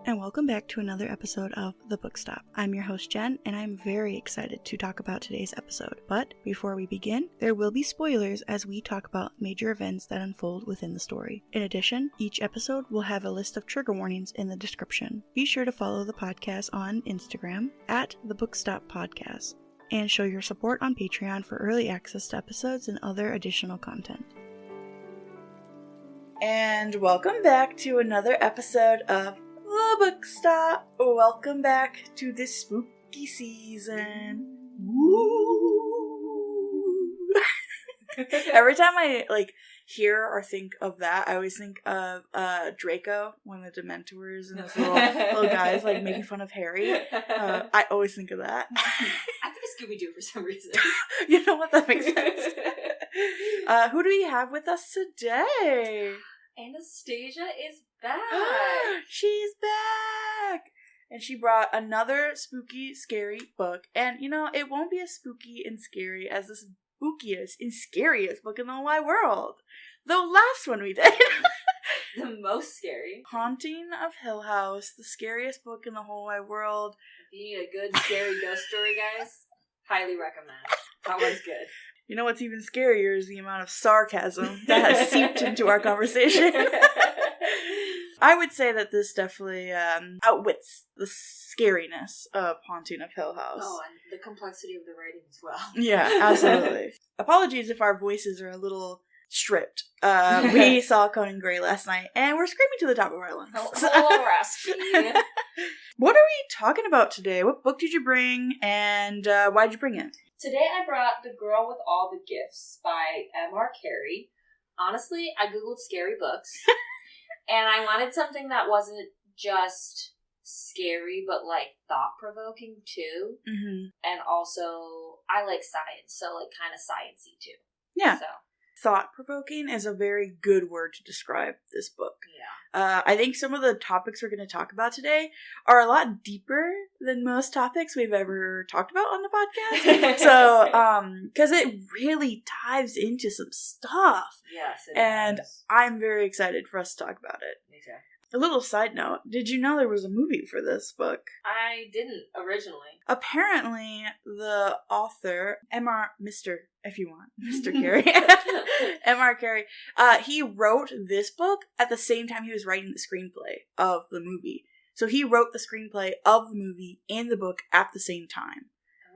and welcome back to another episode of The Book Stop. I'm your host Jen, and I'm very excited to talk about today's episode. But before we begin, there will be spoilers as we talk about major events that unfold within the story. In addition, each episode will have a list of trigger warnings in the description. Be sure to follow the podcast on Instagram at The Book Stop Podcast, and show your support on Patreon for early access to episodes and other additional content. And welcome back to another episode of The Book Stop. Welcome back to this spooky season. Woo! Every time I hear or think of that, I always think of Draco, one of the Dementors, and those little guys making fun of Harry. I always think of that. I think it's Scooby-Doo for some reason. You know what? That makes sense. Who do we have with us today? Anastasia is back. She's back! And she brought another spooky, scary book. And, it won't be as spooky and scary as the spookiest and scariest book in the whole wide world. The last one we did. The most scary. Haunting of Hill House, the scariest book in the whole wide world. If you need a good, scary ghost story, guys, highly recommend. That one's good. You know what's even scarier is the amount of sarcasm that has seeped into our conversation. I would say that this definitely outwits the scariness of Haunting of Hill House. Oh, and the complexity of the writing as well. Yeah, absolutely. Apologies if our voices are a little stripped. We saw Conan Gray last night, and we're screaming to the top of our lungs. Oh, raspy. What are we talking about today? What book did you bring, and why'd you bring it? Today I brought The Girl with All the Gifts by Carey. Honestly, I googled scary books, and I wanted something that wasn't just scary, but thought-provoking too. Mm-hmm. And also, I like science, so kind of sciencey too. Yeah. So. Thought-provoking is a very good word to describe this book. Yeah. I think some of the topics we're going to talk about today are a lot deeper than most topics we've ever talked about on the podcast. So, because it really dives into some stuff. Yes, it and is. I'm very excited for us to talk about it. Me too. A little side note, did you know there was a movie for this book? I didn't originally. Apparently, the author, Mr. Carey, M.R. Carey, he wrote this book at the same time he was writing the screenplay of the movie. So he wrote the screenplay of the movie and the book at the same time.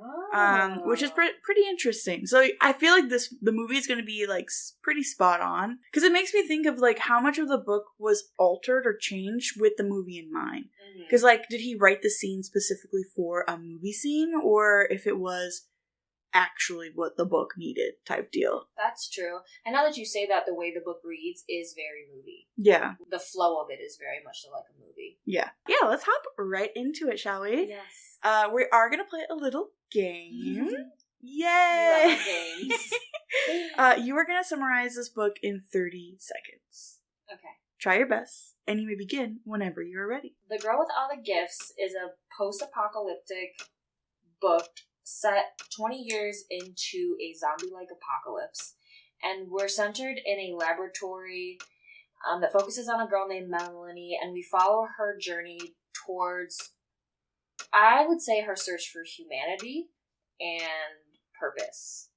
Oh. Which is pretty interesting. So I feel like the movie is going to be pretty spot on, because it makes me think of how much of the book was altered or changed with the movie in mind. Because did he write the scene specifically for a movie scene, or if it was actually what the book needed type deal? That's true. And now that you say that, the way the book reads is very movie. Yeah. The flow of it is very much like a movie. Yeah. Yeah, let's hop right into it, shall we? Yes. We are going to play a little game. Yay! Love games. You are going to summarize this book in 30 seconds. Okay. Try your best, and you may begin whenever you are ready. The Girl with All the Gifts is a post-apocalyptic book set 20 years into a zombie-like apocalypse. And we're centered in a laboratory that focuses on a girl named Melanie, and we follow her journey towards, I would say, her search for humanity and purpose.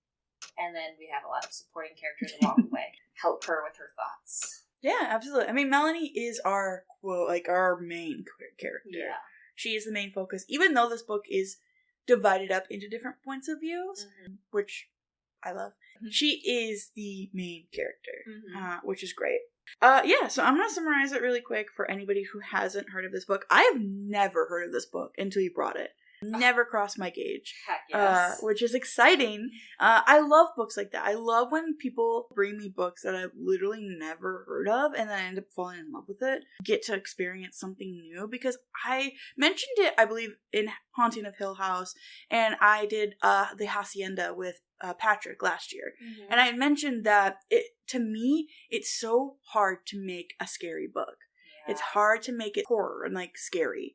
And then we have a lot of supporting characters along the way. Help her with her thoughts. Yeah, absolutely. I mean, Melanie is our main character. Yeah. She is the main focus, even though this book is divided up into different points of views, which I love. Mm-hmm. She is the main character, which is great. So I'm going to summarize it really quick for anybody who hasn't heard of this book. I have never heard of this book until you brought it. Never crossed my gauge. Heck yes. Which is exciting. I love books like that. I love when people bring me books that I've literally never heard of, and then I end up falling in love with it. Get to experience something new, because I mentioned it, I believe, in Haunting of Hill House, and I did the Hacienda with Patrick last year. Mm-hmm. And I mentioned that, to me, it's so hard to make a scary book. Yeah. It's hard to make it horror and scary.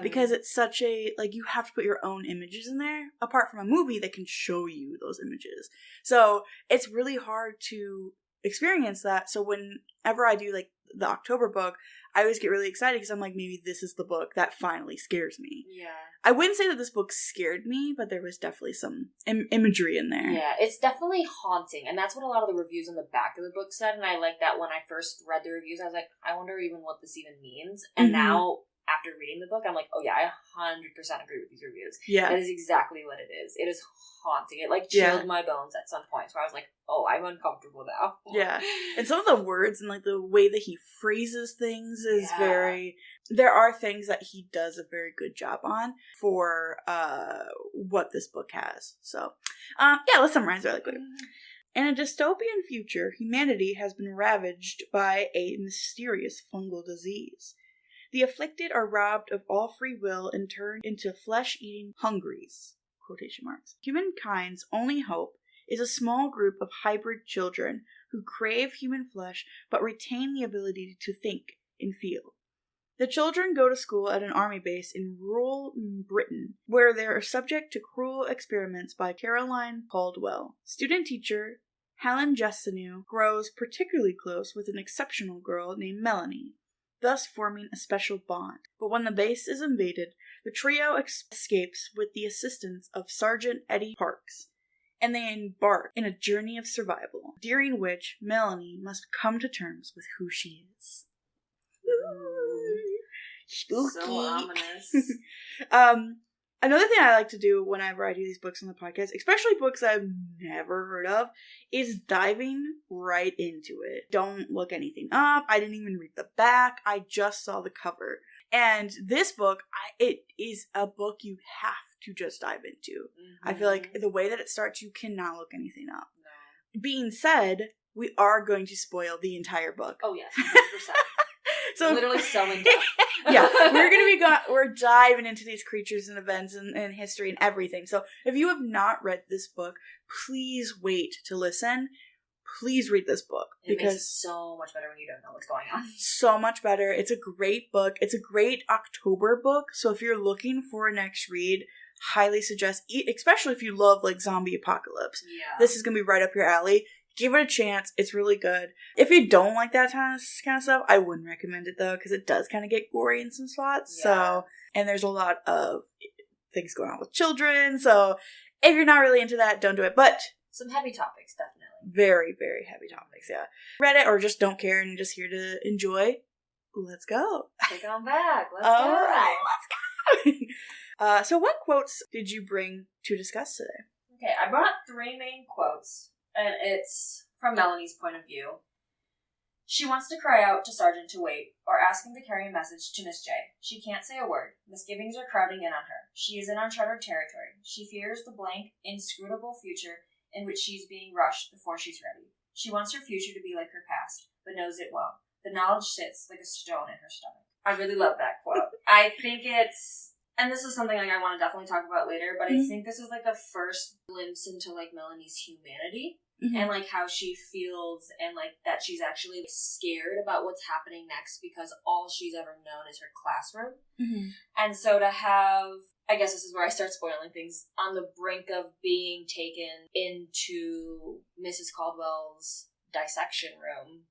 Because it's such a, you have to put your own images in there, apart from a movie that can show you those images. So it's really hard to experience that. So whenever I do like the October book, I always get really excited because I'm like, maybe this is the book that finally scares me. Yeah. I wouldn't say that this book scared me, but there was definitely some imagery in there. Yeah, it's definitely haunting, and that's what a lot of the reviews on the back of the book said, and I like that when I first read the reviews, I was like, I wonder even what this even means, and now, after reading the book, I'm like, oh yeah, I 100% agree with these reviews. Yeah. That is exactly what it is. It is haunting. It, like, chilled my bones at some point, so I was like, oh, I'm uncomfortable now. Yeah. And some of the words and, like, the way that he phrases things is very... There are things that he does a very good job on for what this book has. So, let's summarize really quick. In a dystopian future, humanity has been ravaged by a mysterious fungal disease. The afflicted are robbed of all free will and turned into flesh-eating hungries. Quotation marks. Humankind's only hope is a small group of hybrid children who crave human flesh but retain the ability to think and feel. The children go to school at an army base in rural Britain, where they are subject to cruel experiments by Caroline Caldwell. Student-teacher Helen Justinu grows particularly close with an exceptional girl named Melanie, thus forming a special bond. But when the base is invaded, the trio escapes with the assistance of Sergeant Eddie Parks, and they embark in a journey of survival, during which Melanie must come to terms with who she is. Spooky. So ominous. Another thing I like to do whenever I do these books on the podcast, especially books I've never heard of, is diving right into it. Don't look anything up. I didn't even read the back. I just saw the cover. And this book, it is a book you have to just dive into. I feel like the way that it starts, you cannot look anything up. No. Being said, we are going to spoil the entire book. Oh yes, 100%. So literally so in depth. Yeah, we're diving into these creatures and events and history and everything. So if you have not read this book, please wait to listen. Please read this book. It makes it so much better when you don't know what's going on. So much better. It's a great book. It's a great October book. So if you're looking for a next read, highly suggest, especially if you love like zombie apocalypse. Yeah. This is going to be right up your alley. Give it a chance. It's really good. If you don't like that kind of stuff, I wouldn't recommend it though, because it does kind of get gory in some spots. Yeah. So, and there's a lot of things going on with children. So, if you're not really into that, don't do it. But some heavy topics, definitely. Very, very heavy topics. Yeah. Read it or just don't care and you're just here to enjoy. Let's go. Take on back. Let's go. All right, let's go. So, what quotes did you bring to discuss today? Okay, I brought 3 main quotes. And it's from Melanie's point of view. She wants to cry out to Sergeant to wait, or ask him to carry a message to Miss J. She can't say a word. Misgivings are crowding in on her. She is in uncharted territory. She fears the blank, inscrutable future in which she's being rushed before she's ready. She wants her future to be like her past, but knows it won't. The knowledge sits like a stone in her stomach. I really love that quote. I think it's... And this is something like I want to definitely talk about later, but I think this is like the first glimpse into like Melanie's humanity. And like how she feels and like that she's actually scared about what's happening next because all she's ever known is her classroom. And so to have, I guess this is where I start spoiling things, on the brink of being taken into Mrs. Caldwell's dissection room,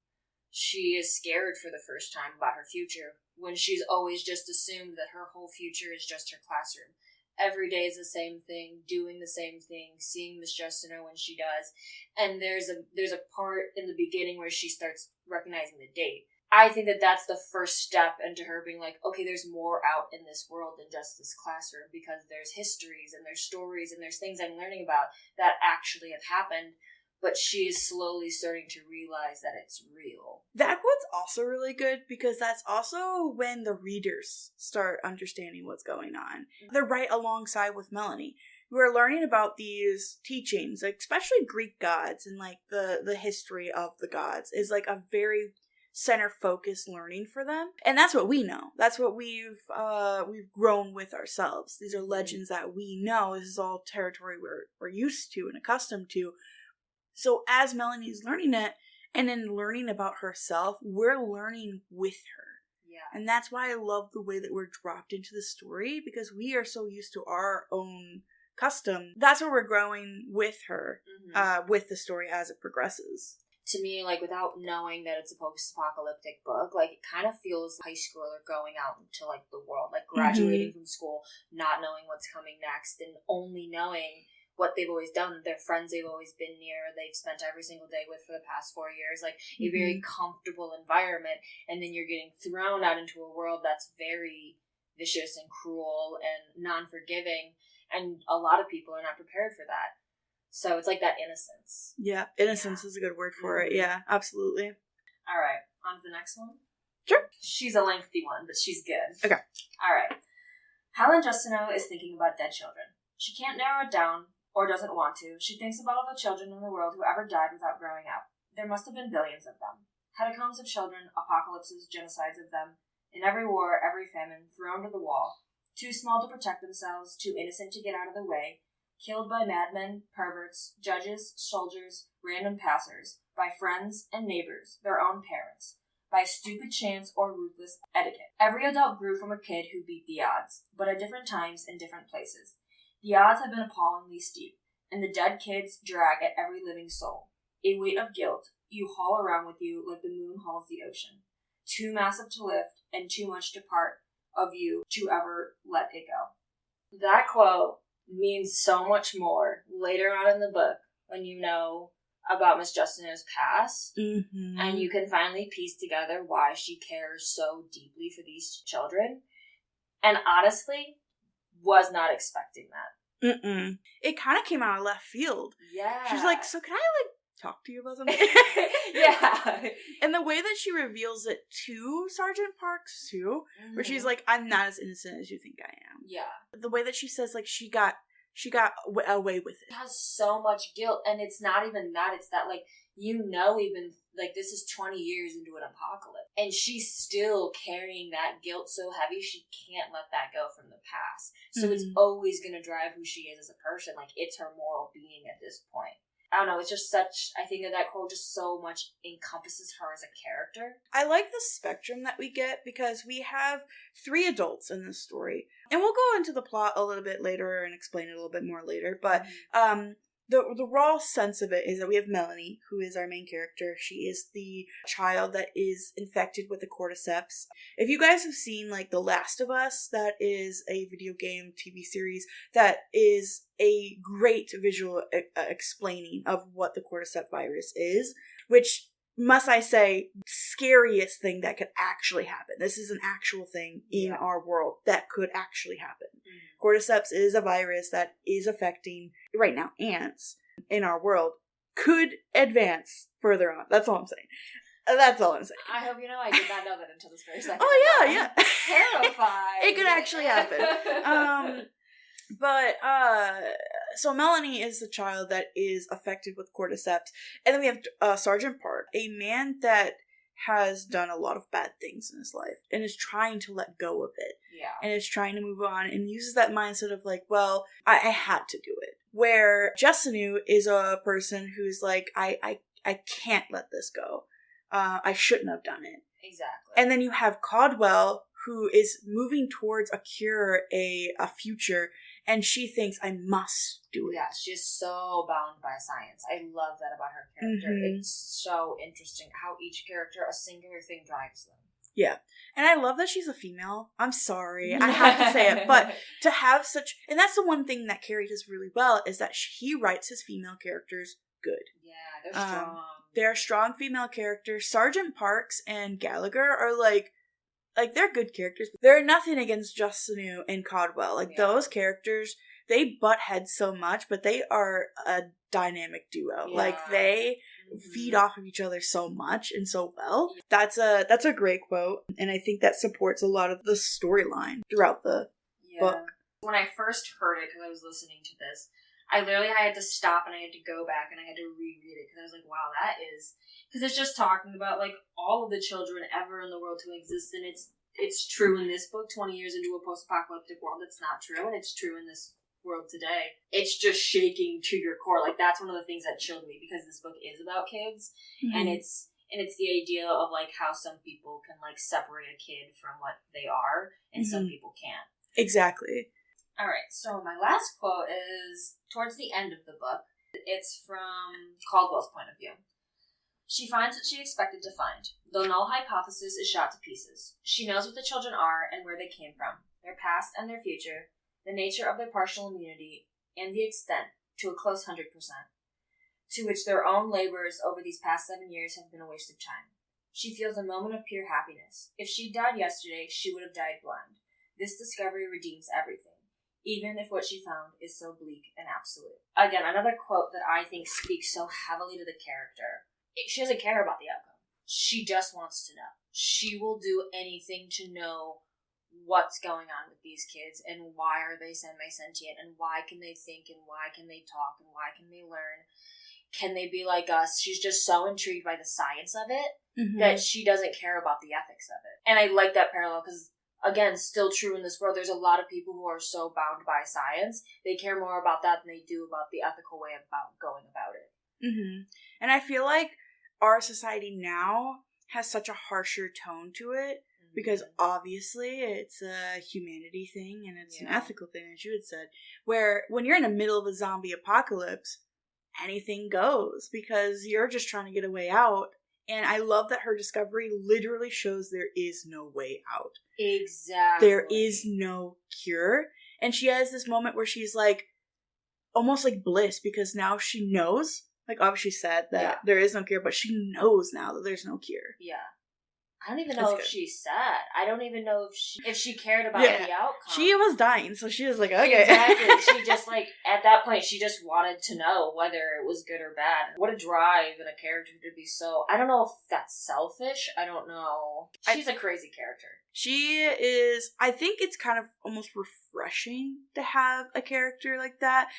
she is scared for the first time about her future when she's always just assumed that her whole future is just her classroom. Every day is the same thing, doing the same thing, seeing Miss Justino when she does. And there's a part in the beginning where she starts recognizing the date. I think that that's the first step into her being like, okay, there's more out in this world than just this classroom, because there's histories and there's stories and there's things I'm learning about that actually have happened. But she is slowly starting to realize that it's real. That quote's also really good because that's also when the readers start understanding what's going on. They're right alongside with Melanie. We're learning about these teachings, like especially Greek gods and like the history of the gods is like a very center focused learning for them. And that's what we know. That's what we've grown with ourselves. These are legends that we know. This is all territory we're used to and accustomed to. So as Melanie's learning it, and then learning about herself, we're learning with her. Yeah. And that's why I love the way that we're dropped into the story, because we are so used to our own custom. That's where we're growing with her, with the story as it progresses. to me, like, without knowing that it's a post-apocalyptic book, like, it kind of feels high schooler going out into, like, the world, like, graduating from school, not knowing what's coming next, and only knowing what they've always done, their friends they've always been near, they've spent every single day with for the past 4 years, like, a very comfortable environment, and then you're getting thrown out into a world that's very vicious and cruel and non-forgiving, and a lot of people are not prepared for that. So it's like that innocence. Yeah, innocence is a good word for it. Yeah, absolutely. All right, on to the next one. Sure. She's a lengthy one, but she's good. Okay. All right. Helen Justino is thinking about dead children. She can't narrow it down, or doesn't want to. She thinks about all the children in the world who ever died without growing up. There must have been billions of them. Hecatombs of children, apocalypses, genocides of them. In every war, every famine, thrown to the wall. Too small to protect themselves, too innocent to get out of the way. Killed by madmen, perverts, judges, soldiers, random passers, by friends and neighbors, their own parents, by stupid chance or ruthless etiquette. Every adult grew from a kid who beat the odds, but at different times in different places. The odds have been appallingly steep, and the dead kids drag at every living soul. A weight of guilt you haul around with you like the moon hauls the ocean. Too massive to lift, and too much to part of you to ever let it go. That quote means so much more later on in the book when you know about Miss Justino's past, and you can finally piece together why she cares so deeply for these children. And honestly, was not expecting that. It kind of came out of left field. Yeah. She's like, so can I, like, talk to you about something? Yeah. And the way that she reveals it to Sergeant Parks, too, where she's like, I'm not as innocent as you think I am. Yeah. The way that she says, like, she got away with it. It has so much guilt, and it's not even that. It's that, like, we've been, like, this is 20 years into an apocalypse, and she's still carrying that guilt so heavy, she can't let that go from the past. So it's always going to drive who she is as a person. Like, it's her moral being at this point. I don't know, it's just such, I think that quote just so much encompasses her as a character. I like the spectrum that we get because we have 3 adults in this story. And we'll go into the plot a little bit later and explain it a little bit more later. But the raw sense of it is that we have Melanie, who is our main character. She is the child that is infected with the cordyceps. If you guys have seen, like, The Last of Us, that is a video game TV series that is a great visual explaining of what the cordyceps virus is, which, must I say, scariest thing that could actually happen. This is an actual thing in our world that could actually happen. Cordyceps is a virus that is affecting, right now, ants in our world. Could advance further on. That's all I'm saying. That's all I'm saying. I hope you know I did not know that until this very second. Oh, yeah. Terrified. It could actually happen. But so Melanie is the child that is affected with cordyceps. And then we have Sergeant Park, a man that has done a lot of bad things in his life and is trying to let go of it. Yeah. And is trying to move on and uses that mindset of like, well, I had to do it. Where Justino is a person who's like, I can't let this go. I shouldn't have done it. Exactly. And then you have Caldwell, who is moving towards a cure, a future, and she thinks, I must do it. Yeah, she's so bound by science. I love that about her character. It's so interesting how each character, a singular thing drives them. Yeah. And I love that she's a female. I'm sorry. I have to say it. But to have such... And that's the one thing that Carey does really well, is that he writes his female characters good. Yeah, they're strong. They're strong female characters. Sergeant Parks and Gallagher are like they're good characters. They're nothing against Justino and Caldwell. Those characters, they butt heads so much, but they are a dynamic duo. Yeah. They feed off of each other so much and so well. That's a great quote, and I think that supports a lot of the storyline throughout the book. When I first heard it, because I was listening to this, I had to stop and I had to go back and I had to reread it because I was like, wow, that is... Because it's just talking about, like, all of the children ever in the world to exist, and it's true in this book, 20 years into a post-apocalyptic world, it's not true, and it's true in this world today. It's just shaking to your core. Like, that's one of the things that chilled me, because this book is about kids, and it's the idea of, like, how some people can, like, separate a kid from what they are, and some people can't. Exactly. Alright, so my last quote is towards the end of the book. It's from Caldwell's point of view. She finds what she expected to find. The null hypothesis is shot to pieces. She knows what the children are and where they came from, their past and their future, the nature of their partial immunity, and the extent, to a close 100%, to which their own labors over these past 7 years have been a waste of time. She feels a moment of pure happiness. If she died yesterday, she would have died blind. This discovery redeems everything, even if what she found is so bleak and absolute. Again, another quote that I think speaks so heavily to the character. She doesn't care about the outcome. She just wants to know. She will do anything to know what's going on with these kids and why are they semi-sentient and why can they think and why can they talk and why can they learn. Can they be like us? She's just so intrigued by the science of it that she doesn't care about the ethics of it. And I like that parallel because, again, still true in this world, there's a lot of people who are so bound by science. They care more about that than they do about the ethical way about going about it. And I feel like our society now has such a harsher tone to it because obviously it's a humanity thing and it's an ethical thing, as you had said, where when you're in the middle of a zombie apocalypse, anything goes because you're just trying to get a way out. And I love that her discovery literally shows there is no way out. Exactly. There is no cure. And she has this moment where she's like, almost like bliss because now she knows. Like, obviously said that there is no cure, but she knows now that there's no cure. Yeah. I don't even know if she's sad. I don't even know if she cared about the outcome. She was dying, so she was like, okay. Exactly. She just, like, at that point, she just wanted to know whether it was good or bad. What a drive in a character to be so... I don't know if that's selfish. I don't know. She's a crazy character. She is... I think it's kind of almost refreshing to have a character like that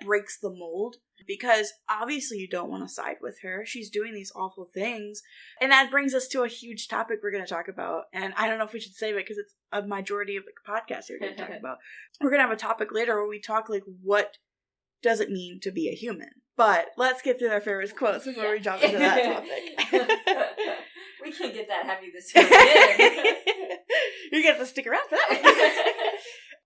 breaks the mold. Because obviously you don't want to side with her. She's doing these awful things. And that brings us to a huge topic we're going to talk about. And I don't know if we should save it because it's a majority of the podcast we're going to talk about. We're going to have a topic later where we talk like what does it mean to be a human. But let's get through our favorite quotes before we jump into that topic. We can't get that heavy this year. You get to stick around for that one.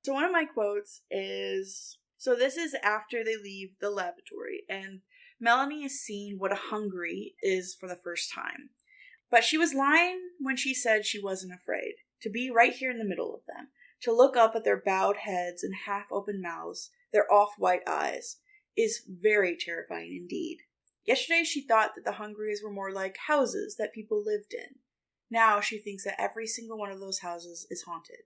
So one of my quotes is... So this is after they leave the laboratory, and Melanie is seeing what a hungry is for the first time. But she was lying when she said she wasn't afraid. To be right here in the middle of them, to look up at their bowed heads and half-open mouths, their off-white eyes, is very terrifying indeed. Yesterday she thought that the hungries were more like houses that people lived in. Now she thinks that every single one of those houses is haunted.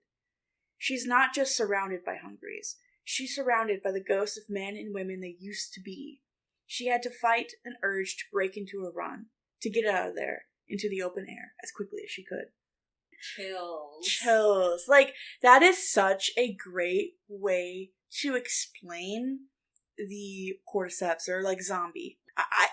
She's not just surrounded by hungries. She's surrounded by the ghosts of men and women they used to be. She had to fight an urge to break into a run, to get out of there, into the open air, as quickly as she could. Chills. Like, that is such a great way to explain the cordyceps, or like zombie.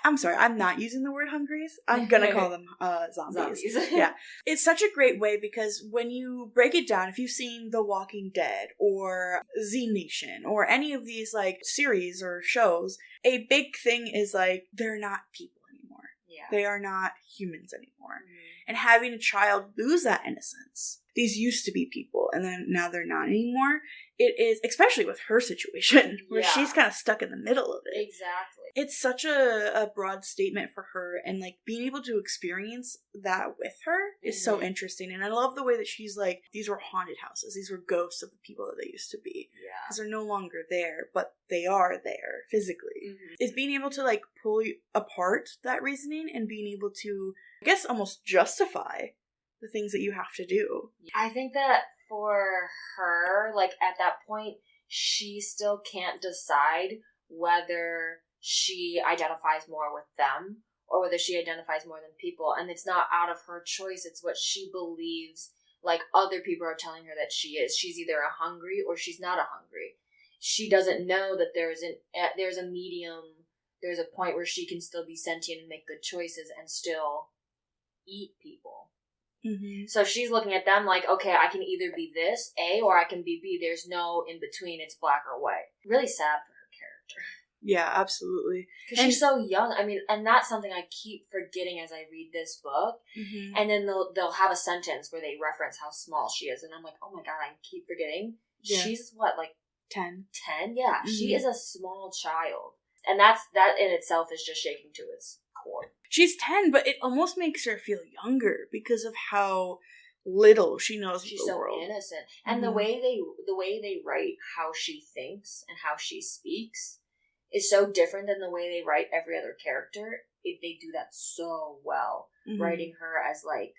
I'm sorry, I'm not using the word hungries. I'm gonna call them zombies. Yeah. It's such a great way because when you break it down, if you've seen The Walking Dead or Z Nation or any of these like series or shows, a big thing is like they're not people anymore. Yeah. They are not humans anymore. And having a child lose that innocence. These used to be people and then now they're not anymore. It is, especially with her situation, where she's kind of stuck in the middle of it. Exactly. It's such a broad statement for her, and like being able to experience that with her is so interesting. And I love the way that she's like, these were haunted houses. These were ghosts of the people that they used to be. Yeah. Because they're no longer there, but they are there physically. It's being able to like pull apart that reasoning and being able to, I guess, almost justify the things that you have to do. I think that for her, like at that point, she still can't decide whether she identifies more with them or whether she identifies more than people. And it's not out of her choice. It's what she believes, like other people are telling her that she is. She's either a hungry or she's not a hungry. She doesn't know that there's a medium, there's a point where she can still be sentient and make good choices and still eat people. So she's looking at them like, okay, I can either be this, A, or I can be B. There's no in between. It's black or white. Really sad for her character. Yeah, absolutely. Because she's so young. I mean, and that's something I keep forgetting as I read this book. And then they'll have a sentence where they reference how small she is. And I'm like, oh my God, I keep forgetting. Yeah. She's what, like 10? 10? Yeah. She is a small child. And that in itself is just shaking to its core. She's 10, but it almost makes her feel younger because of how little she knows of the world. She's so innocent. And the way they write how she thinks and how she speaks is so different than the way they write every other character. They do that so well. Writing her as, like,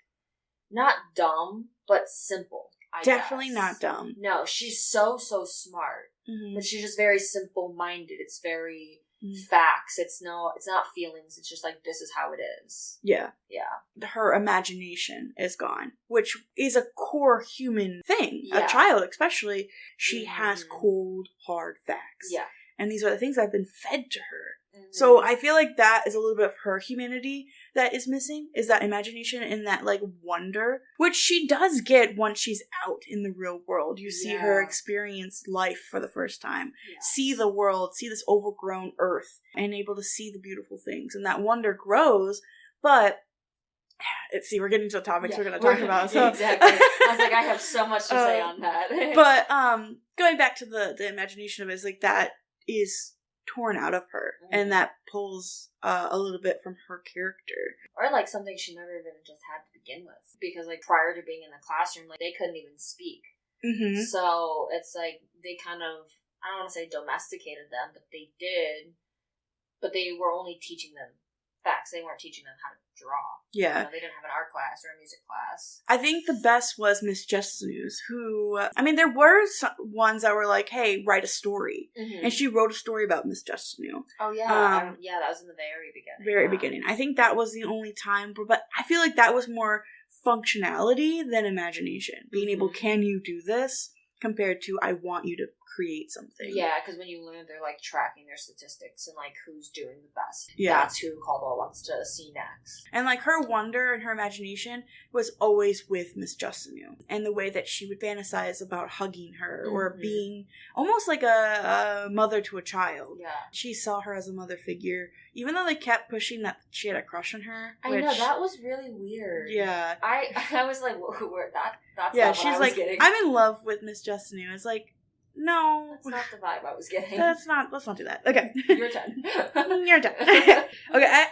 not dumb, but simple. Definitely not dumb. No, she's so smart. But she's just very simple-minded. It's very facts. It's not feelings. It's just like, this is how it is. Yeah. Yeah. Her imagination is gone, which is a core human thing. Yeah. A child, especially, she has cold, hard facts. Yeah. And these are the things that have been fed to her. So I feel like that is a little bit of her humanity that is missing, is that imagination and that, like, wonder, which she does get once she's out in the real world. You see her experience life for the first time, see the world, see this overgrown earth, and able to see the beautiful things. And that wonder grows, but... See, we're getting to the topics we're going to talk about. So. Exactly. I was like, I have so much to say on that. But going back to the imagination of it, is like that is torn out of her, and that pulls a little bit from her character. Or like something she never even just had to begin with. Because like prior to being in the classroom, like they couldn't even speak. So it's like they kind of, I don't want to say domesticated them, but they did. But they were only teaching them facts. They weren't teaching them how to draw. Yeah. You know, they didn't have an art class or a music class. I think the best was Miss Justine's, who, I mean, there were some ones that were like, hey, write a story. And she wrote a story about Miss Justine. Oh, yeah. Yeah, that was in the very beginning. Beginning. I think that was the only time, but I feel like that was more functionality than imagination. Being able, can you do this? Compared to, I want you to create something. Yeah, because when you learn, they're like tracking their statistics and like who's doing the best. Yeah. That's who Caldwell wants to see next. And like her wonder and her imagination was always with Miss Justine, and the way that she would fantasize about hugging her or being almost like a mother to a child. Yeah. She saw her as a mother figure, even though they kept pushing that she had a crush on her. I know, that was really weird. Yeah. I was like, that's yeah, not she's what I was like, getting. I'm in love with Miss Justine. It's like, no. That's not the vibe I was getting. Let's not do that. Okay. Your turn. Your turn. Okay,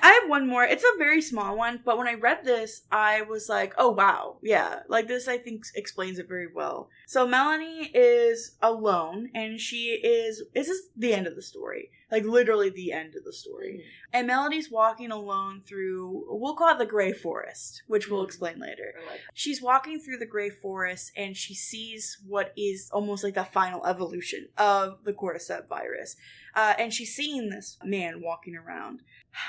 I have one more. It's a very small one, but when I read this, I was like, oh, wow. Yeah. Like, this, I think, explains it very well. So, Melanie is alone, and this is the end of the story. Like, literally the end of the story. And Melanie's walking alone through, we'll call it the Gray Forest, which we'll explain later. She's walking through the Gray Forest, and she sees what is almost like the final evolution of the cordyceps virus. And she's seeing this man walking around.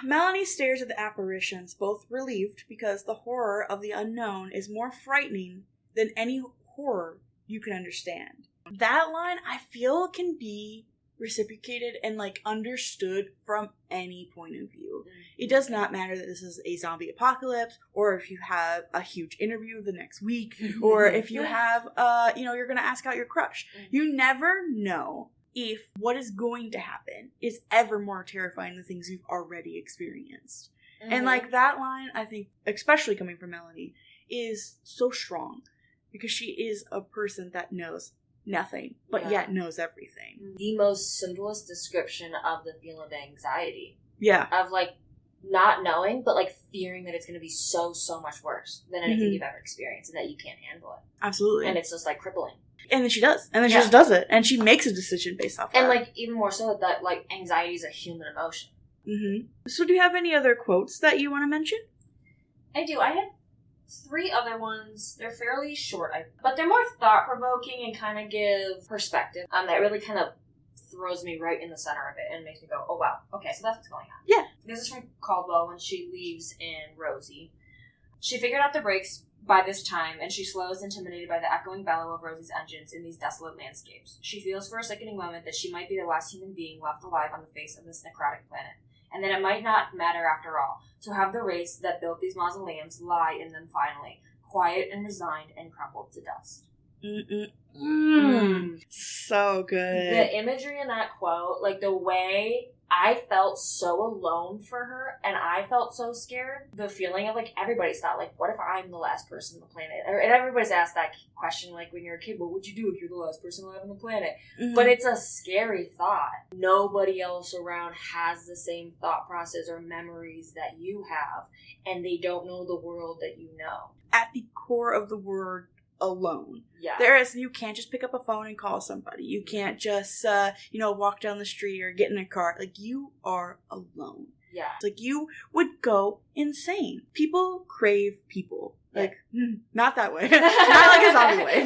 Melanie stares at the apparitions, both relieved because the horror of the unknown is more frightening than any horror you can understand. That line, I feel, can be reciprocated and like understood from any point of view. It does not matter that this is a zombie apocalypse, or if you have a huge interview the next week, or if you have you're gonna ask out your crush. You never know if what is going to happen is ever more terrifying than things you've already experienced. And like that line, I think, especially coming from Melanie, is so strong because she is a person that knows nothing, but yet knows everything. The most simplest description of the feeling of anxiety. Yeah. Of, like, not knowing, but, like, fearing that it's going to be so much worse than anything you've ever experienced and that you can't handle it. Absolutely. And it's just, like, crippling. And then she does. And then she just does it. And she makes a decision based off of and, that. like, even more so that, like, anxiety is a human emotion. So do you have any other quotes that you want to mention? I do. I have 3 other ones. They're fairly short, but they're more thought-provoking and kind of give perspective. That really kind of throws me right in the center of it and makes me go, oh wow, okay, so that's what's going on. Yeah. This is from Caldwell when she leaves in Rosie. She figured out the brakes by this time, and she slows, intimidated by the echoing bellow of Rosie's engines in these desolate landscapes. She feels for a sickening moment that she might be the last human being left alive on the face of this necrotic planet, and that it might not matter after all, to have the race that built these mausoleums lie in them finally, quiet and resigned and crumbled to dust. So good. The imagery in that quote, like the way I felt so alone for her, and I felt so scared. The feeling of, like, everybody's thought, like, what if I'm the last person on the planet? And everybody's asked that question, like, when you're a kid, what would you do if you're the last person alive on the planet? Mm-hmm. But it's a scary thought. Nobody else around has the same thought process or memories that you have, and they don't know the world that you know. At the core of the word alone. Yeah. You can't just pick up a phone and call somebody. You can't just, walk down the street or get in a car. Like, you are alone. Yeah. It's like, you would go insane. People crave people. Like, not that way. Not like a zombie way.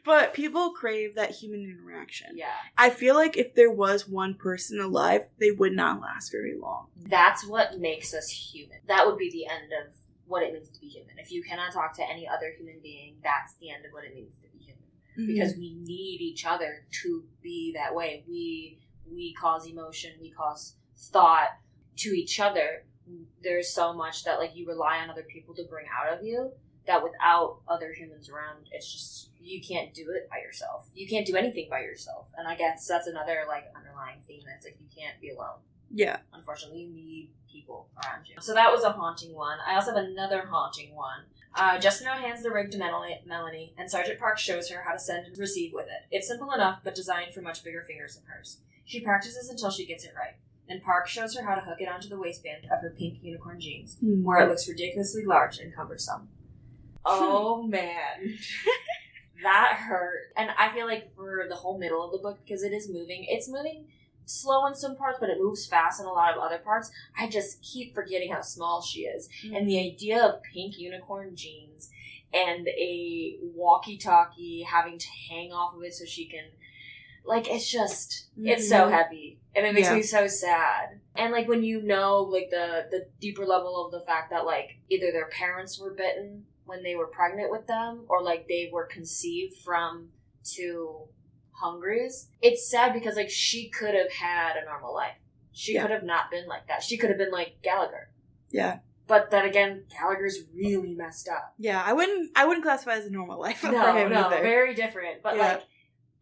But people crave that human interaction. Yeah. I feel like if there was one person alive, they would not last very long. That's what makes us human. That would be the end of what it means to be human. If you cannot talk to any other human being, that's the end of what it means to be human. Mm-hmm. Because we need each other to be that way. We cause emotion, we cause thought to each other. There's so much that, like, you rely on other people to bring out of you, that without other humans around, it's just, you can't do it by yourself. You can't do anything by yourself. And I guess that's another, like, underlying theme. That's like, you can't be alone. Yeah. Unfortunately, you need people around you. So that was a haunting one. I also have another haunting one. Justin now hands the rig to Melanie, and Sergeant Parks shows her how to send and receive with it. It's simple enough, but designed for much bigger fingers than hers. She practices until she gets it right. Then Parks shows her how to hook it onto the waistband of her pink unicorn jeans, where it looks ridiculously large and cumbersome. Oh, man. That hurt. And I feel like for the whole middle of the book, because it's moving slow in some parts, but it moves fast in a lot of other parts. I just keep forgetting how small she is. Mm-hmm. And the idea of pink unicorn jeans and a walkie-talkie having to hang off of it so she can, like, it's just, it's so heavy. And it makes me so sad. And, like, when you know, like, the deeper level of the fact that, like, either their parents were bitten when they were pregnant with them, or, like, they were conceived from two hungries. It's sad because, like, she could have had a normal life. She could have not been like that. She could have been like Gallagher. Yeah. But then again, Gallagher's really messed up. Yeah, I wouldn't classify it as a normal life for him No, either. Very different. But like,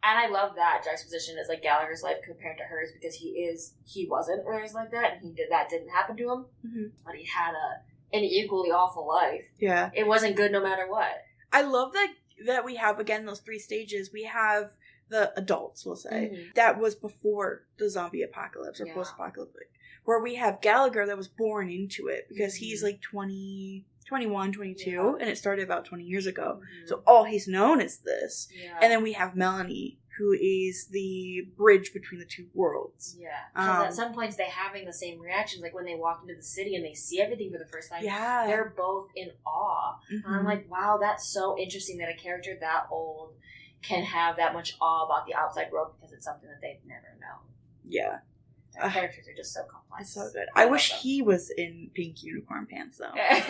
and I love that juxtaposition is like Gallagher's life compared to hers, because he wasn't raised like that, and didn't happen to him. Mm-hmm. But he had an equally awful life. Yeah. It wasn't good no matter what. I love that we have, again, those three stages. We have the adults, we'll say, that was before the zombie apocalypse or post-apocalyptic, where we have Gallagher that was born into it because he's like 20, 21, 22, and it started about 20 years ago. So all he's known is this. Yeah. And then we have Melanie, who is the bridge between the two worlds. Yeah. Because at some points they're having the same reactions, like when they walk into the city and they see everything for the first time. Yeah. They're both in awe. Mm-hmm. And I'm like, wow, that's so interesting that a character that old can have that much awe about the outside world because it's something that they've never known. Yeah. Their characters are just so complex. It's so good. I wish he was in pink unicorn pants, though. And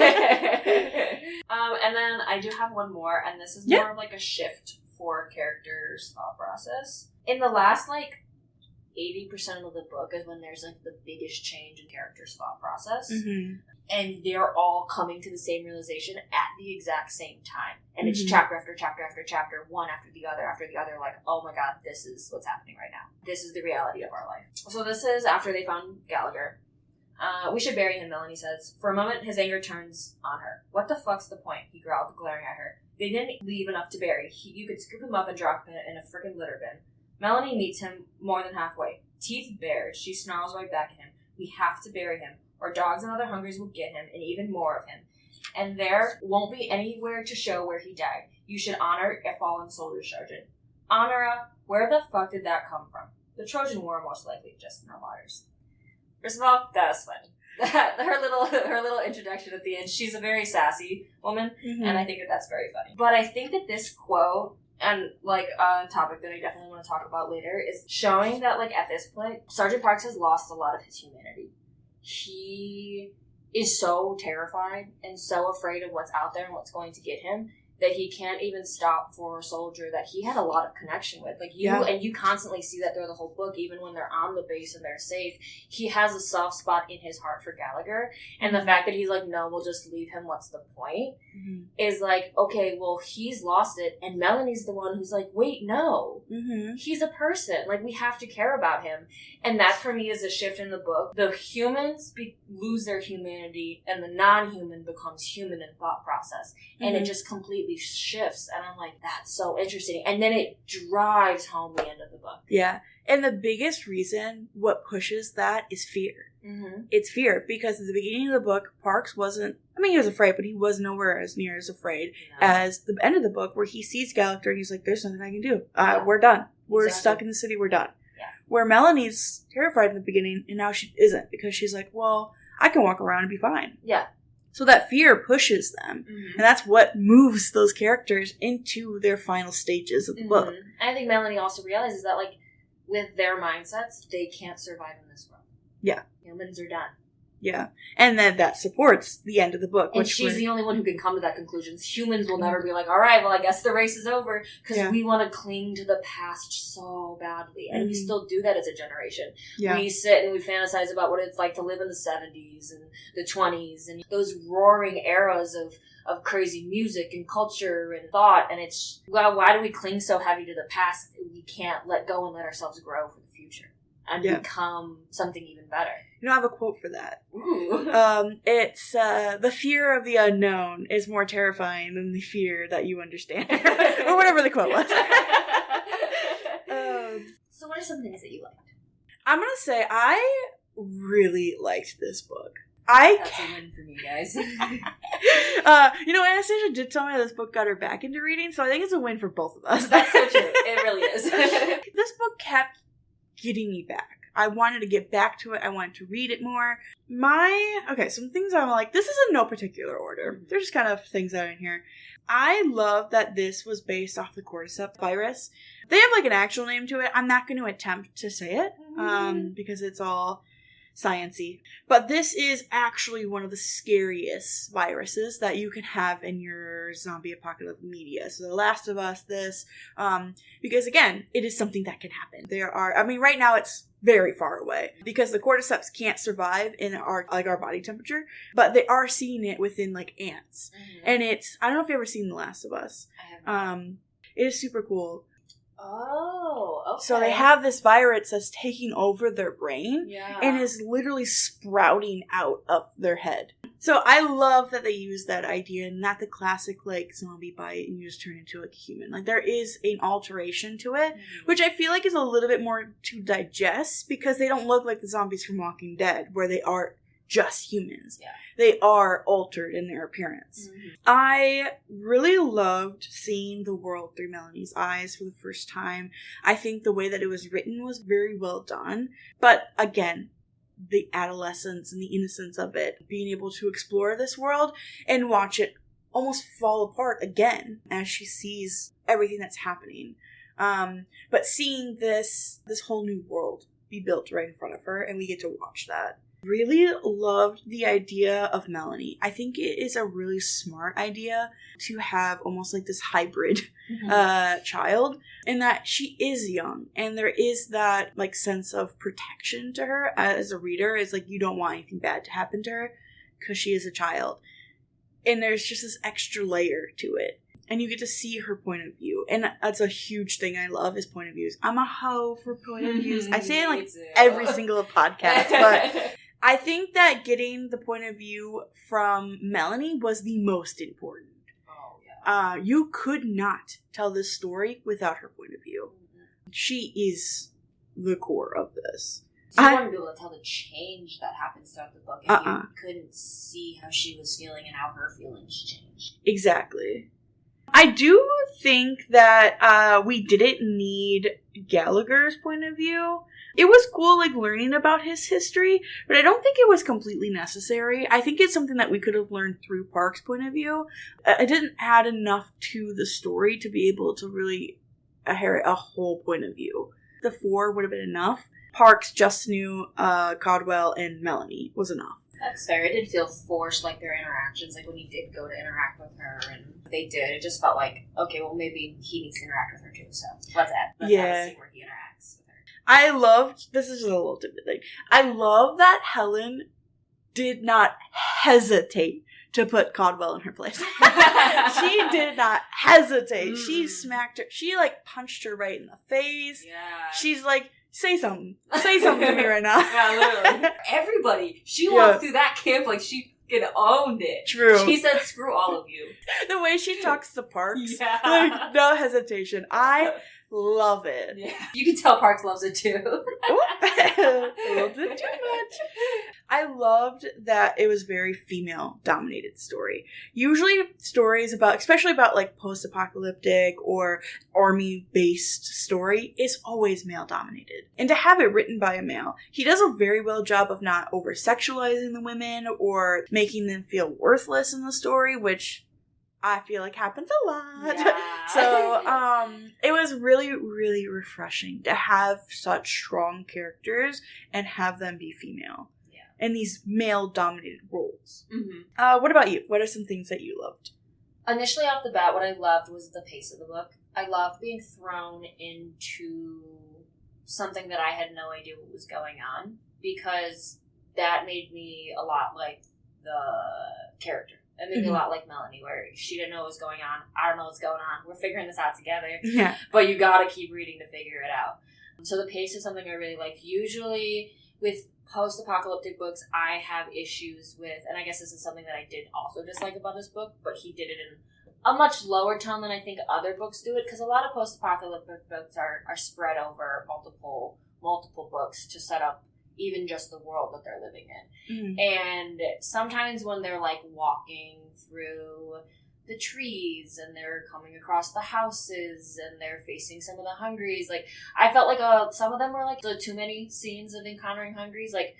then I do have one more, and this is more of like a shift for characters' thought process. In the last, like, 80% of the book is when there's, like, the biggest change in characters' thought process. Mm-hmm. And they're all coming to the same realization at the exact same time. And it's chapter after chapter after chapter, one after the other, like, oh my god, this is what's happening right now. This is the reality of our life. So this is after they found Gallagher. We should bury him, Melanie says. For a moment, his anger turns on her. What the fuck's the point? He growled, glaring at her. They didn't leave enough to bury. You could scoop him up and drop him in a frickin' litter bin. Melanie meets him more than halfway. Teeth bared, she snarls right back at him. We have to bury him, or dogs and other hungries will get him, and even more of him. And there won't be anywhere to show where he died. You should honor a fallen soldier, Sergeant. Honora, where the fuck did that come from? The Trojan War, most likely, just in our waters. First of all, that was funny. her little introduction at the end. She's a very sassy woman, and I think that's very funny. But I think that this quote, and like a topic that I definitely want to talk about later, is showing that, like, at this point, Sergeant Parks has lost a lot of his humanity. He is so terrified and so afraid of what's out there and what's going to get him that he can't even stop for a soldier that he had a lot of connection with. Like, and you constantly see that through the whole book, even when they're on the base and they're safe. He has a soft spot in his heart for Gallagher. And the fact that he's like, no, we'll just leave him, what's the point? Is like, okay, well, he's lost it. And Melanie's the one who's like, wait, no. He's a person. Like, we have to care about him. And that, for me, is a shift in the book. The humans lose their humanity, and the non-human becomes human in thought process. And it just completely shifts, and I'm like, that's so interesting. And then it drives home the end of the book. Yeah. And the biggest reason what pushes that is fear. It's fear, because at the beginning of the book, Parks wasn't, I mean, he was afraid, but he was nowhere as near as afraid as the end of the book, where he sees Gallagher and he's like, there's nothing I can do. We're done. We're stuck in the city. We're done. Where Melanie's terrified in the beginning, and now she isn't, because she's like, well, I can walk around and be fine. So that fear pushes them. And that's what moves those characters into their final stages of the book. And I think Melanie also realizes that, like, with their mindsets, they can't survive in this world. Humans are done. And then that supports the end of the book. And she's the only one who can come to that conclusion. Humans will never be like, all right, well, I guess the race is over. Because we want to cling to the past so badly. And we still do that as a generation. We sit and we fantasize about what it's like to live in the 70s and the 20s. And those roaring eras of crazy music and culture and thought. And it's, well, why do we cling so heavy to the past that we can't let go and let ourselves grow for the future? And become something even better. You know, I have a quote for that. Ooh. It's, the fear of the unknown is more terrifying than the fear that you understand. Or whatever the quote was. So what are some things that you liked? I'm going to say I really liked this book. That's a win for me, guys. You know, Anastasia did tell me this book got her back into reading, so I think it's a win for both of us. That's so true. It really is. This book kept getting me back. I wanted to get back to it. I wanted to read it more. Some things I'm like, this is in no particular order. There's just kind of things that are in here. I love that this was based off the cordyceps virus. They have like an actual name to it. I'm not going to attempt to say it because it's all science-y. But this is actually one of the scariest viruses that you can have in your zombie apocalyptic media. So The Last of Us, this, because again, it is something that can happen. Right now it's very far away because the cordyceps can't survive in our body temperature, but they are seeing it within like ants. And I don't know if you've ever seen The Last of Us. I have not. It is super cool. Oh, okay. So they have this virus that's taking over their brain and is literally sprouting out of their head. So I love that they use that idea, not the classic like zombie bite and you just turn into like a human. Like there is an alteration to it, which I feel like is a little bit more to digest because they don't look like the zombies from Walking Dead where they are just humans. They are altered in their appearance. I really loved seeing the world through Melanie's eyes for the first time. I think the way that it was written was very well done. But again, the adolescence and the innocence of it, being able to explore this world and watch it almost fall apart again as she sees everything that's happening. But seeing this whole new world be built right in front of her, and we get to watch that. Really loved the idea of Melanie. I think it is a really smart idea to have almost like this hybrid child, and that she is young, and there is that like sense of protection to her as a reader. It's like you don't want anything bad to happen to her because she is a child, and there's just this extra layer to it. And you get to see her point of view. And that's a huge thing I love is point of views. I'm a hoe for point of views. I say it like every single podcast, but I think that getting the point of view from Melanie was the most important. Oh, yeah. You could not tell this story without her point of view. She is the core of this. So you want to be able to tell the change that happens throughout the book, and you couldn't see how she was feeling and how her feelings changed. Exactly. I do think that we didn't need Gallagher's point of view. It was cool, like, learning about his history, but I don't think it was completely necessary. I think it's something that we could have learned through Park's point of view. It didn't add enough to the story to be able to really inherit a whole point of view. The 4 would have been enough. Parks just knew Caldwell and Melanie was enough. That's fair. It did feel forced, like, their interactions, like, when he did go to interact with her, and they did. It just felt like, okay, well, maybe he needs to interact with her, too, so let's have a scene where he interacts with her. I loved, this is just a little tidbit thing, I love that Helen did not hesitate to put Caldwell in her place. She did not hesitate. She smacked her. She, like, punched her right in the face. Yeah. She's like, say something. Say something to me right now. Yeah, literally. Everybody. She walked through that camp like she owned it. True. She said, screw all of you. The way she talks to Parks. Like, no hesitation. I love it. Yeah. You can tell Parks loves it too. A little bit too much. I loved that it was very female-dominated story. Usually stories about, especially about like post-apocalyptic or army-based story, is always male-dominated. And to have it written by a male, he does a very well job of not over-sexualizing the women or making them feel worthless in the story, which I feel like happens a lot. Yeah. So, it was really, really refreshing to have such strong characters and have them be female. In these male-dominated roles. Mm-hmm. What about you? What are some things that you loved? Initially off the bat, what I loved was the pace of the book. I loved being thrown into something that I had no idea what was going on, because that made me a lot like the character. It made me a lot like Melanie, where she didn't know what was going on. I don't know what's going on. We're figuring this out together. Yeah. But you gotta keep reading to figure it out. So the pace is something I really like. Usually with post-apocalyptic books, I have issues with, and I guess this is something that I did also dislike about this book, but he did it in a much lower tone than I think other books do it, because a lot of post-apocalyptic books are spread over multiple books to set up even just the world that they're living in. And sometimes when they're like walking through the trees and they're coming across the houses and they're facing some of the hungries, like, I felt like some of them were like the too many scenes of encountering hungries. Like,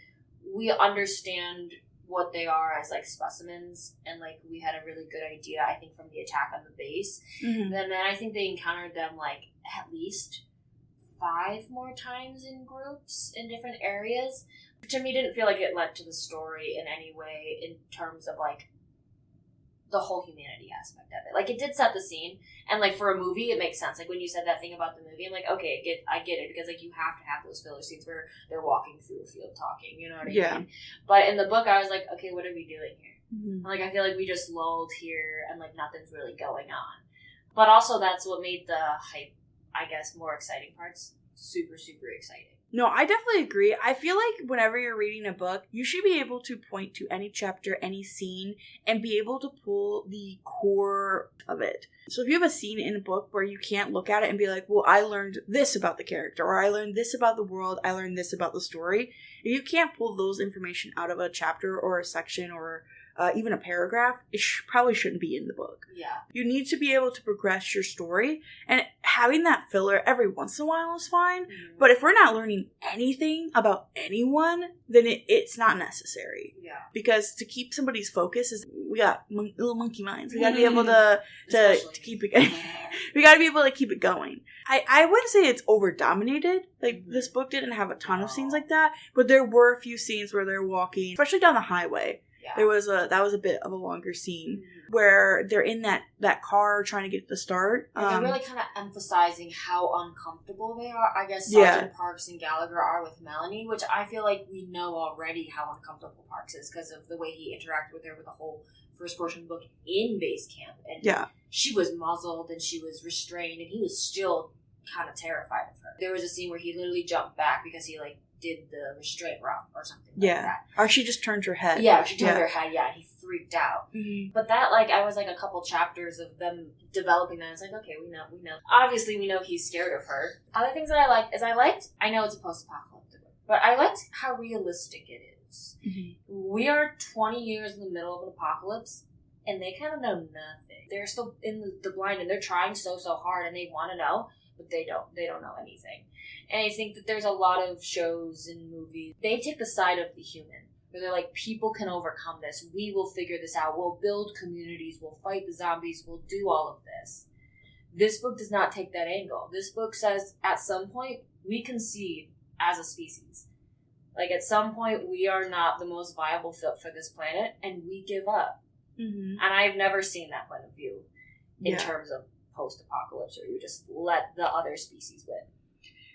we understand what they are as like specimens, and like we had a really good idea, I think, from the attack on the base. And then I think they encountered them like at least 5 more times in groups in different areas. To me, didn't feel like it led to the story in any way in terms of like the whole humanity aspect of it. Like, it did set the scene, and like for a movie it makes sense. Like when you said that thing about the movie, I'm like, okay, I get it, because like you have to have those filler scenes where they're walking through a field talking, you know what I mean? But in the book I was like, okay, what are we doing here? Like, I feel like we just lulled here and like nothing's really going on. But also that's what made the hype, I guess, more exciting parts super, super exciting. No, I definitely agree. I feel like whenever you're reading a book, you should be able to point to any chapter, any scene, and be able to pull the core of it. So if you have a scene in a book where you can't look at it and be like, well, I learned this about the character, or I learned this about the world, I learned this about the story, if you can't pull those information out of a chapter or a section or even a paragraph, it probably shouldn't be in the book. Yeah. You need to be able to progress your story, and having that filler every once in a while is fine, but if we're not learning anything about anyone, then it's not necessary. Yeah. Because to keep somebody's focus, we got little monkey minds. We gotta be able to keep it going. We gotta be able to keep it going. I wouldn't say it's over-dominated. Like, this book didn't have a ton of scenes like that, but there were a few scenes where they're walking, especially down the highway. Yeah. That was a bit of a longer scene where they're in that car trying to get the start. And they're really kind of emphasizing how uncomfortable they are. I guess Sergeant Parks and Gallagher are with Melanie, which I feel like we know already how uncomfortable Parks is because of the way he interacted with her with the whole first portion of the book in base camp. And she was muzzled and she was restrained, and he was still kind of terrified of her. There was a scene where he literally jumped back because he did the restraint route or something like that. Or she just turned her head. Yeah, she turned her head, and he freaked out. But that, I was a couple chapters of them developing that. It's like, okay, we know. Obviously, we know he's scared of her. Other things that I liked is I know it's a post-apocalyptic book, but I liked how realistic it is. We are 20 years in the middle of an apocalypse, and they kind of know nothing. They're still in the blind, and they're trying so hard, and they want to know, but they don't know anything. And I think that there's a lot of shows and movies, they take the side of the human, where they're like, people can overcome this, we will figure this out, we'll build communities, we'll fight the zombies, we'll do all of this. This book does not take that angle. This book says, at some point, we concede as a species. Like, at some point, we are not the most viable fit for this planet, and we give up. Mm-hmm. And I've never seen that point of view in terms of post-apocalypse, where you just let the other species win.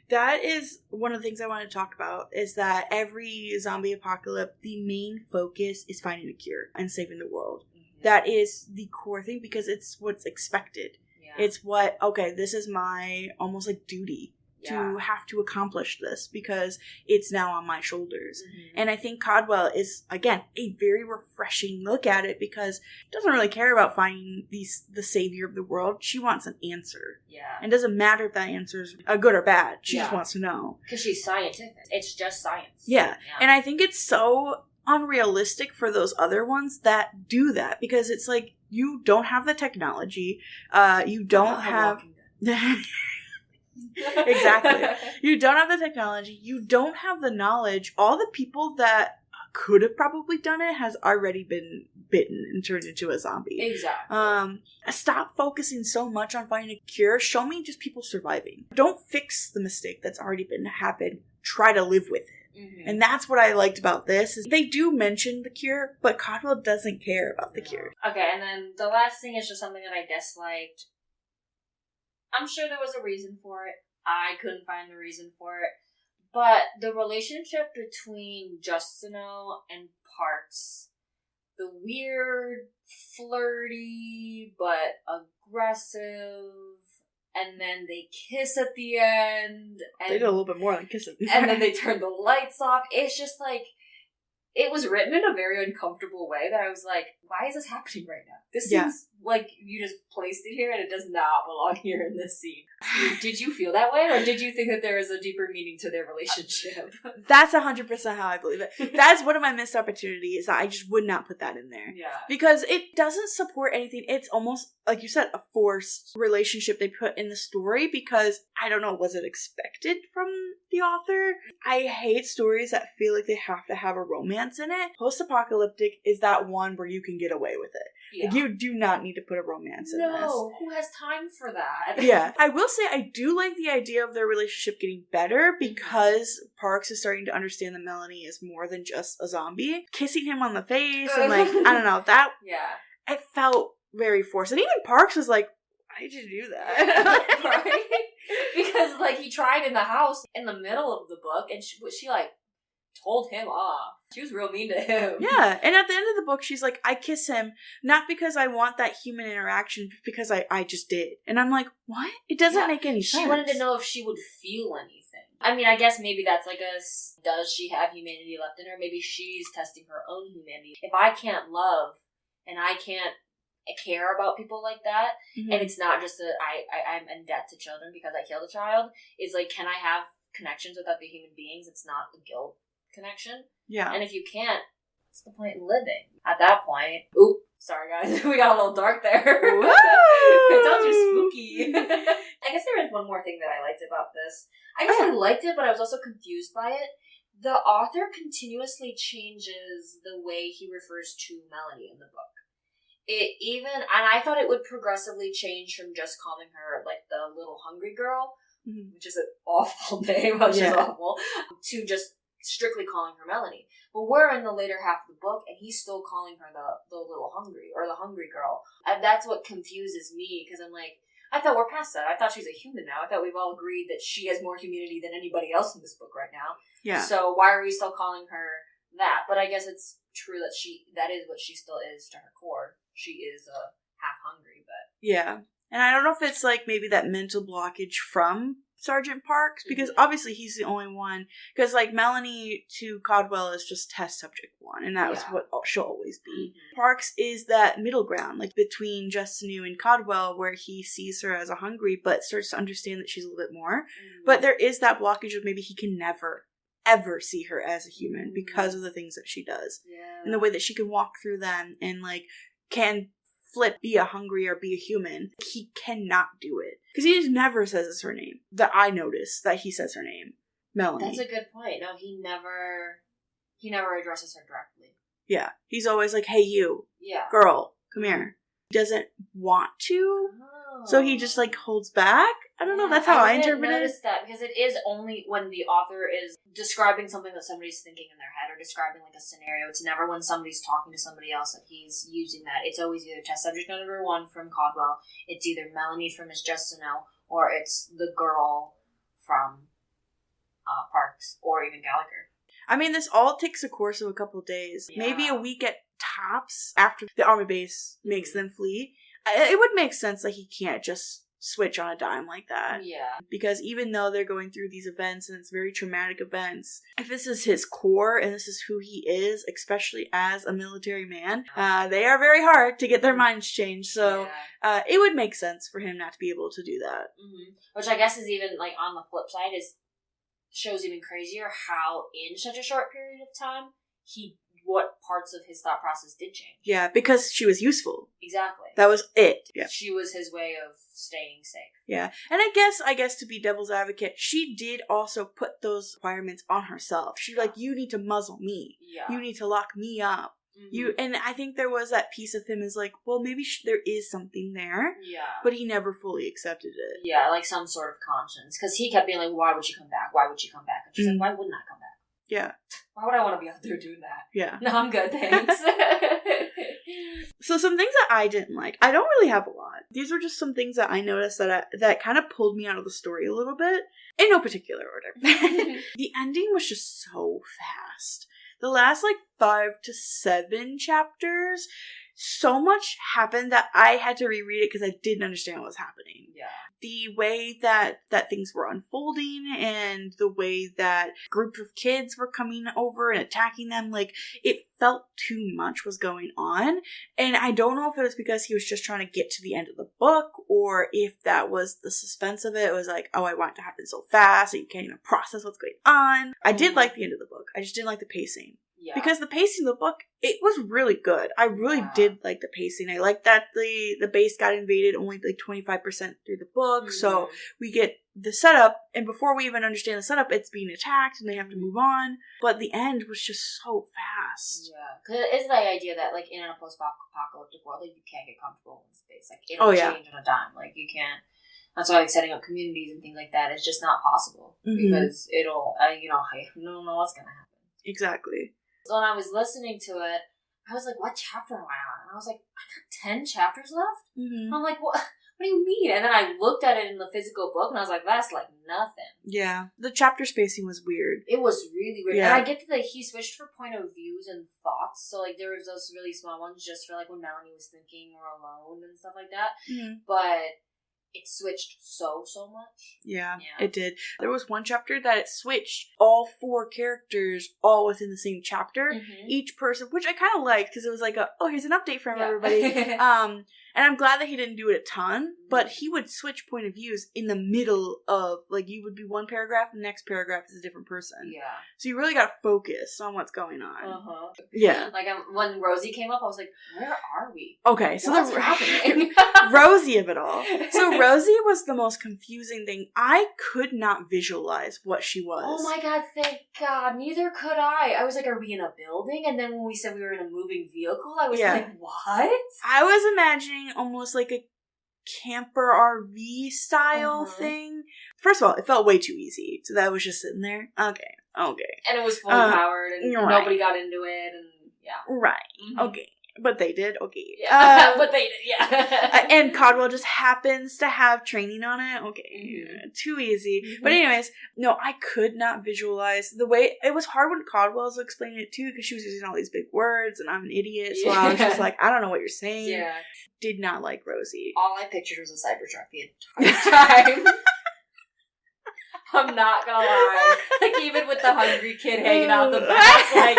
That is one of the things I want to talk about, is that every zombie apocalypse, the main focus is finding a cure and saving the world. Mm-hmm. That is the core thing, because it's what's expected. Yeah. It's what, okay, this is my almost like duty to have to accomplish this, because it's now on my shoulders. Mm-hmm. And I think Caldwell is, again, a very refreshing look at it, because she doesn't really care about finding the savior of the world. She wants an answer. Yeah. And it doesn't matter if that answer is good or bad. She just wants to know. Because she's scientific. It's just science. Yeah. And I think it's so unrealistic for those other ones that do that, because it's like, you don't have the technology. You don't have... Exactly. You don't have the technology. You don't have the knowledge. All the people that could have probably done it has already been bitten and turned into a zombie. Exactly. Stop focusing so much on finding a cure. Show me just people surviving. Don't fix the mistake that's already been happened. Try to live with it. Mm-hmm. And that's what I liked about this, is they do mention the cure, but Caldwell doesn't care about the cure. Okay, and then the last thing is just something that I disliked. I'm sure there was a reason for it. I couldn't find the reason for it. But the relationship between Justino and Parks, the weird, flirty, but aggressive, and then they kiss at the end. And they did a little bit more than kissing. And then they turn the lights off. It's just like, it was written in a very uncomfortable way that I was like, why is this happening right now? This seems like you just placed it here and it does not belong here in this scene. Did you feel that way, or did you think that there is a deeper meaning to their relationship? That's 100% how I believe it. That's one of my missed opportunities. I just would not put that in there. Yeah. Because it doesn't support anything. It's almost, like you said, a forced relationship they put in the story, because, I don't know, was it expected from the author? I hate stories that feel like they have to have a romance in it. Post-apocalyptic is that one where you can get away with it. Yeah. Like, you do not need to put a romance in this. No, who has time for that? Yeah. I will say I do like the idea of their relationship getting better, because Parks is starting to understand that Melanie is more than just a zombie. Kissing him on the face and like, I don't know, that, it felt very forced. And even Parks was like, why did you do that? Right? Because like, he tried in the house in the middle of the book, and she like told him off. She was real mean to him. Yeah, and at the end of the book, she's like, I kiss him, not because I want that human interaction, but because I just did. And I'm like, what? It doesn't make any sense. She wanted to know if she would feel anything. I mean, I guess maybe that's like does she have humanity left in her? Maybe she's testing her own humanity. If I can't love, and I can't care about people like that, and it's not just that I'm in debt to children because I killed a child, is like, can I have connections with other human beings? It's not the guilt connection. Yeah. And if you can't, what's the point in living? At that point, sorry guys, we got a little dark there. I told you, spooky. I guess there is one more thing that I liked about this. I guess I liked it, but I was also confused by it. The author continuously changes the way he refers to Melanie in the book. And I thought it would progressively change from just calling her like the little hungry girl, which is an awful name, which is awful, to just strictly calling her Melanie. But we're in the later half of the book, and he's still calling her the little hungry, or the hungry girl. And that's what confuses me, because I'm like, I thought we're past that. I thought she's a human now. I thought we've all agreed that she has more humanity than anybody else in this book right now. Yeah. So why are we still calling her that? But I guess it's true that that is what she still is to her core. She is half hungry, but... Yeah. And I don't know if it's like maybe that mental blockage from Sergeant Parks, because obviously he's the only one, because like Melanie to Caldwell is just test subject one, and that was what she'll always be. Parks is that middle ground, like between Justinu and Caldwell, where he sees her as a hungry, but starts to understand that she's a little bit more. But there is that blockage of maybe he can never, ever see her as a human because of the things that she does. And the way that she can walk through them and like can flip, be a hungry or be a human. He cannot do it. Because he just never says her name. That I notice that he says her name. Melanie. That's a good point. No, he never addresses her directly. Yeah. He's always like, hey you. Yeah. Girl, come here. He doesn't want to. Oh. So he just like holds back. I don't know. That's how I interpret it. I noticed that because it is only when the author is describing something that somebody's thinking in their head or describing like a scenario. It's never when somebody's talking to somebody else that he's using that. It's always either test subject number 1 from Caldwell, it's either Melanie from Miss Justineau, or it's the girl from Parks, or even Gallagher. I mean, this all takes a course of a couple of days. Yeah. Maybe a week at tops after the army base makes them flee. It would make sense that he can't just switch on a dime like that. Yeah. Because even though they're going through these events, and it's very traumatic events, if this is his core and this is who he is, especially as a military man, they are very hard to get their minds changed. So it would make sense for him not to be able to do that. Mm-hmm. Which I guess is even, like, on the flip side, shows even crazier how in such a short period of time, what parts of his thought process did change. Yeah, because she was useful. Exactly. That was it. Yeah. She was his way of staying safe. Yeah. And I guess to be devil's advocate, she did also put those requirements on herself. She's like, you need to muzzle me. Yeah. You need to lock me up. Mm-hmm. And I think there was that piece of him is like, well, maybe there is something there. Yeah. But he never fully accepted it. Yeah, like some sort of conscience. Because he kept being like, why would she come back? Why would she come back? And she's like, why wouldn't I come back? Yeah. Why would I want to be out there doing that? Yeah. No, I'm good, thanks. So some things that I didn't like. I don't really have a lot. These were just some things that I noticed that kind of pulled me out of the story a little bit. In no particular order. The ending was just so fast. The last 5 to 7 chapters, so much happened that I had to reread it because I didn't understand what was happening. Yeah. The way that things were unfolding and the way that groups of kids were coming over and attacking them, it felt too much was going on. And I don't know if it was because he was just trying to get to the end of the book or if that was the suspense of it. It was like, oh, I want it to happen so fast that you can't even process what's going on. I did like the end of the book. I just didn't like the pacing. Yeah. Because the pacing of the book, it was really good. I really did like the pacing. I like that the base got invaded only 25% through the book. Mm-hmm. So we get the setup, and before we even understand the setup, it's being attacked and they have to move on. But the end was just so fast. Yeah. Because it is the idea that, in a post-apocalyptic world, you can't get comfortable in space. It'll change on a dime. You can't. That's why, setting up communities and things like that is just not possible. Mm-hmm. Because it'll, you don't know what's going to happen. Exactly. So when I was listening to it, I was like, what chapter am I on? And I was like, I got 10 chapters left? Mm-hmm. And I'm like, what do you mean? And then I looked at it in the physical book, and I was like, that's nothing. Yeah. The chapter spacing was weird. It was really weird. Yeah. And I get that he switched for point of views and thoughts. So, there was those really small ones just for, when Melanie was thinking or alone and stuff like that. Mm-hmm. But it switched so much. Yeah, it did. There was one chapter that it switched all 4 characters all within the same chapter. Mm-hmm. Each person, which I kind of liked because it was here's an update from everybody. And I'm glad that he didn't do it a ton, but he would switch point of views in the middle of, you would be one paragraph, the next paragraph is a different person. Yeah. So you really got to focus on what's going on. Uh-huh. Yeah. When Rosie came up, I was like, where are we? Okay, so what's happening? Rosie of it all. So Rosie was the most confusing thing. I could not visualize what she was. Oh my god, thank god. Neither could I. I was like, are we in a building? And then when we said we were in a moving vehicle, I was like, what? I was imagining almost like a camper RV style thing. First of all, it felt way too easy. So that was just sitting there. Okay. And it was fully powered and nobody got into it and Right. Mm-hmm. Okay. But they did. Okay. Yeah. But they did, and Caldwell just happens to have training on it. Okay. Mm-hmm. Too easy. Mm-hmm. But anyways, no, I could not visualize the way. It was hard when Caldwell was explaining it too because she was using all these big words and I'm an idiot. So I was just like, I don't know what you're saying. Yeah. Did not like Rosie. All I pictured was a Cybertruck the entire time. I'm not gonna lie. Even with the hungry kid hanging out the back,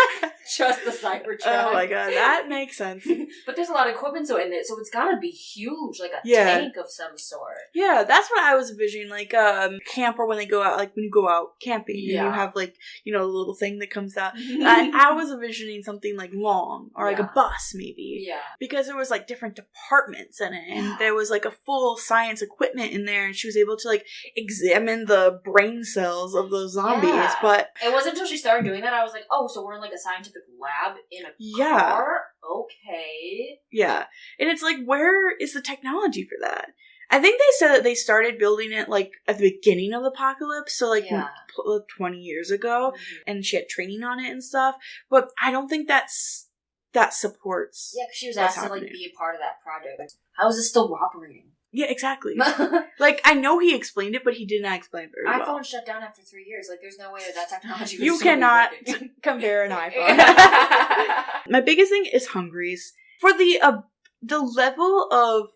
just the Cybertruck. Oh my god, that makes sense. But there's a lot of equipment in it, so it's gotta be huge, a tank of some sort. Yeah, that's what I was envisioning, camper when they go out, when you go out camping, and you have, a little thing that comes out. And I was envisioning something, long, or, a bus, maybe. Yeah. Because there was, different departments in it, and there was, a full science equipment in there, and she was able to, examine the brain cells of those zombies, but... It wasn't until she started doing that, I was like, oh, so we're in, a scientific lab in a car? Okay. Yeah. And it's where is the technology for that? I think they said that they started building it, like, at the beginning of the apocalypse, so, like, 20 years ago, and she had training on it and stuff, but I don't think that supports. Yeah, because she was asked to, like, be a part of that project. Like, how is this still operating? Yeah, exactly. Like, I know he explained it, but he did not explain it very well. iPhone shut down after 3 years. Like, there's no way that technology would You still cannot be working. compare an iPhone. My biggest thing is hungries. For the level of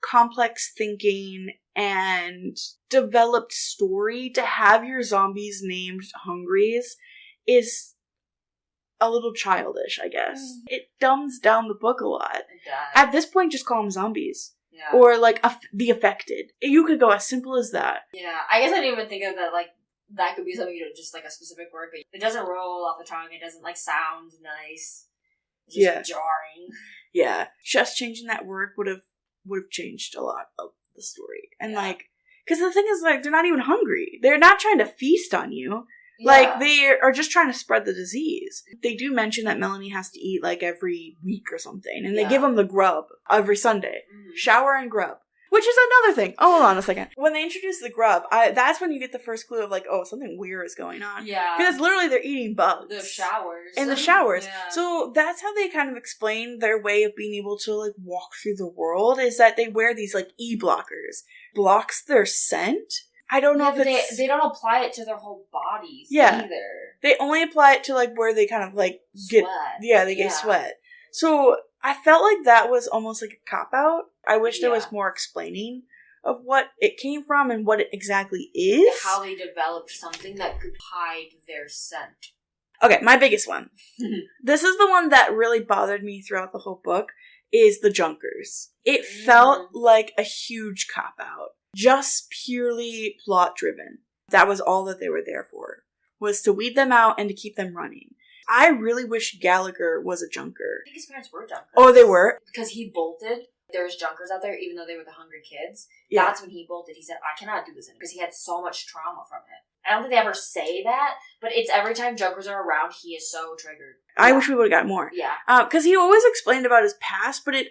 complex thinking and developed story to have your zombies named hungries is a little childish, I guess. It dumbs down the book a lot. It does. At this point, just call them zombies. Yeah. Or, like, the affected. You could go as simple as that. Yeah. I guess I didn't even think of that, like, that could be something, just, like, a specific word, but it doesn't roll off the tongue. It doesn't, like, sound nice. It's just jarring. Yeah. Just changing that word would have changed a lot of the story. And, like, because the thing is, like, they're not even hungry. They're not trying to feast on you. Yeah. Like, they are just trying to spread the disease. They do mention that Melanie has to eat, like, every week or something. And they give them the grub every Sunday. Mm-hmm. Shower and grub. Which is another thing. Oh, hold on a second. When they introduce the grub, that's when you get the first clue of, like, oh, something weird is going on. Yeah. Because literally they're eating bugs. The showers. In the showers. Yeah. So that's how they kind of explain their way of being able to, like, walk through the world, is that they wear these, like, E-blockers. Blocks their scent. I don't know if it's... They don't apply it to their whole bodies either. They only apply it to, like, where they kind of, like, get... Sweat. Yeah, they get sweat. So I felt like that was almost like a cop-out. I wish there was more explaining of what it came from and what it exactly is. How they developed something that could hide their scent. Okay, my biggest one. This is the one that really bothered me throughout the whole book, is the Junkers. It felt like a huge cop-out. Just purely plot-driven. That was all that they were there for. Was to weed them out and to keep them running. I really wish Gallagher was a Junker. I think his parents were Junkers. Oh, they were? Because he bolted. There was Junkers out there, even though they were the hungry kids. Yeah. That's when he bolted. He said, I cannot do this anymore. Because he had so much trauma from it. I don't think they ever say that, but it's every time Junkers are around, he is so triggered. I wish we would have got more. Yeah. Because he always explained about his past, but it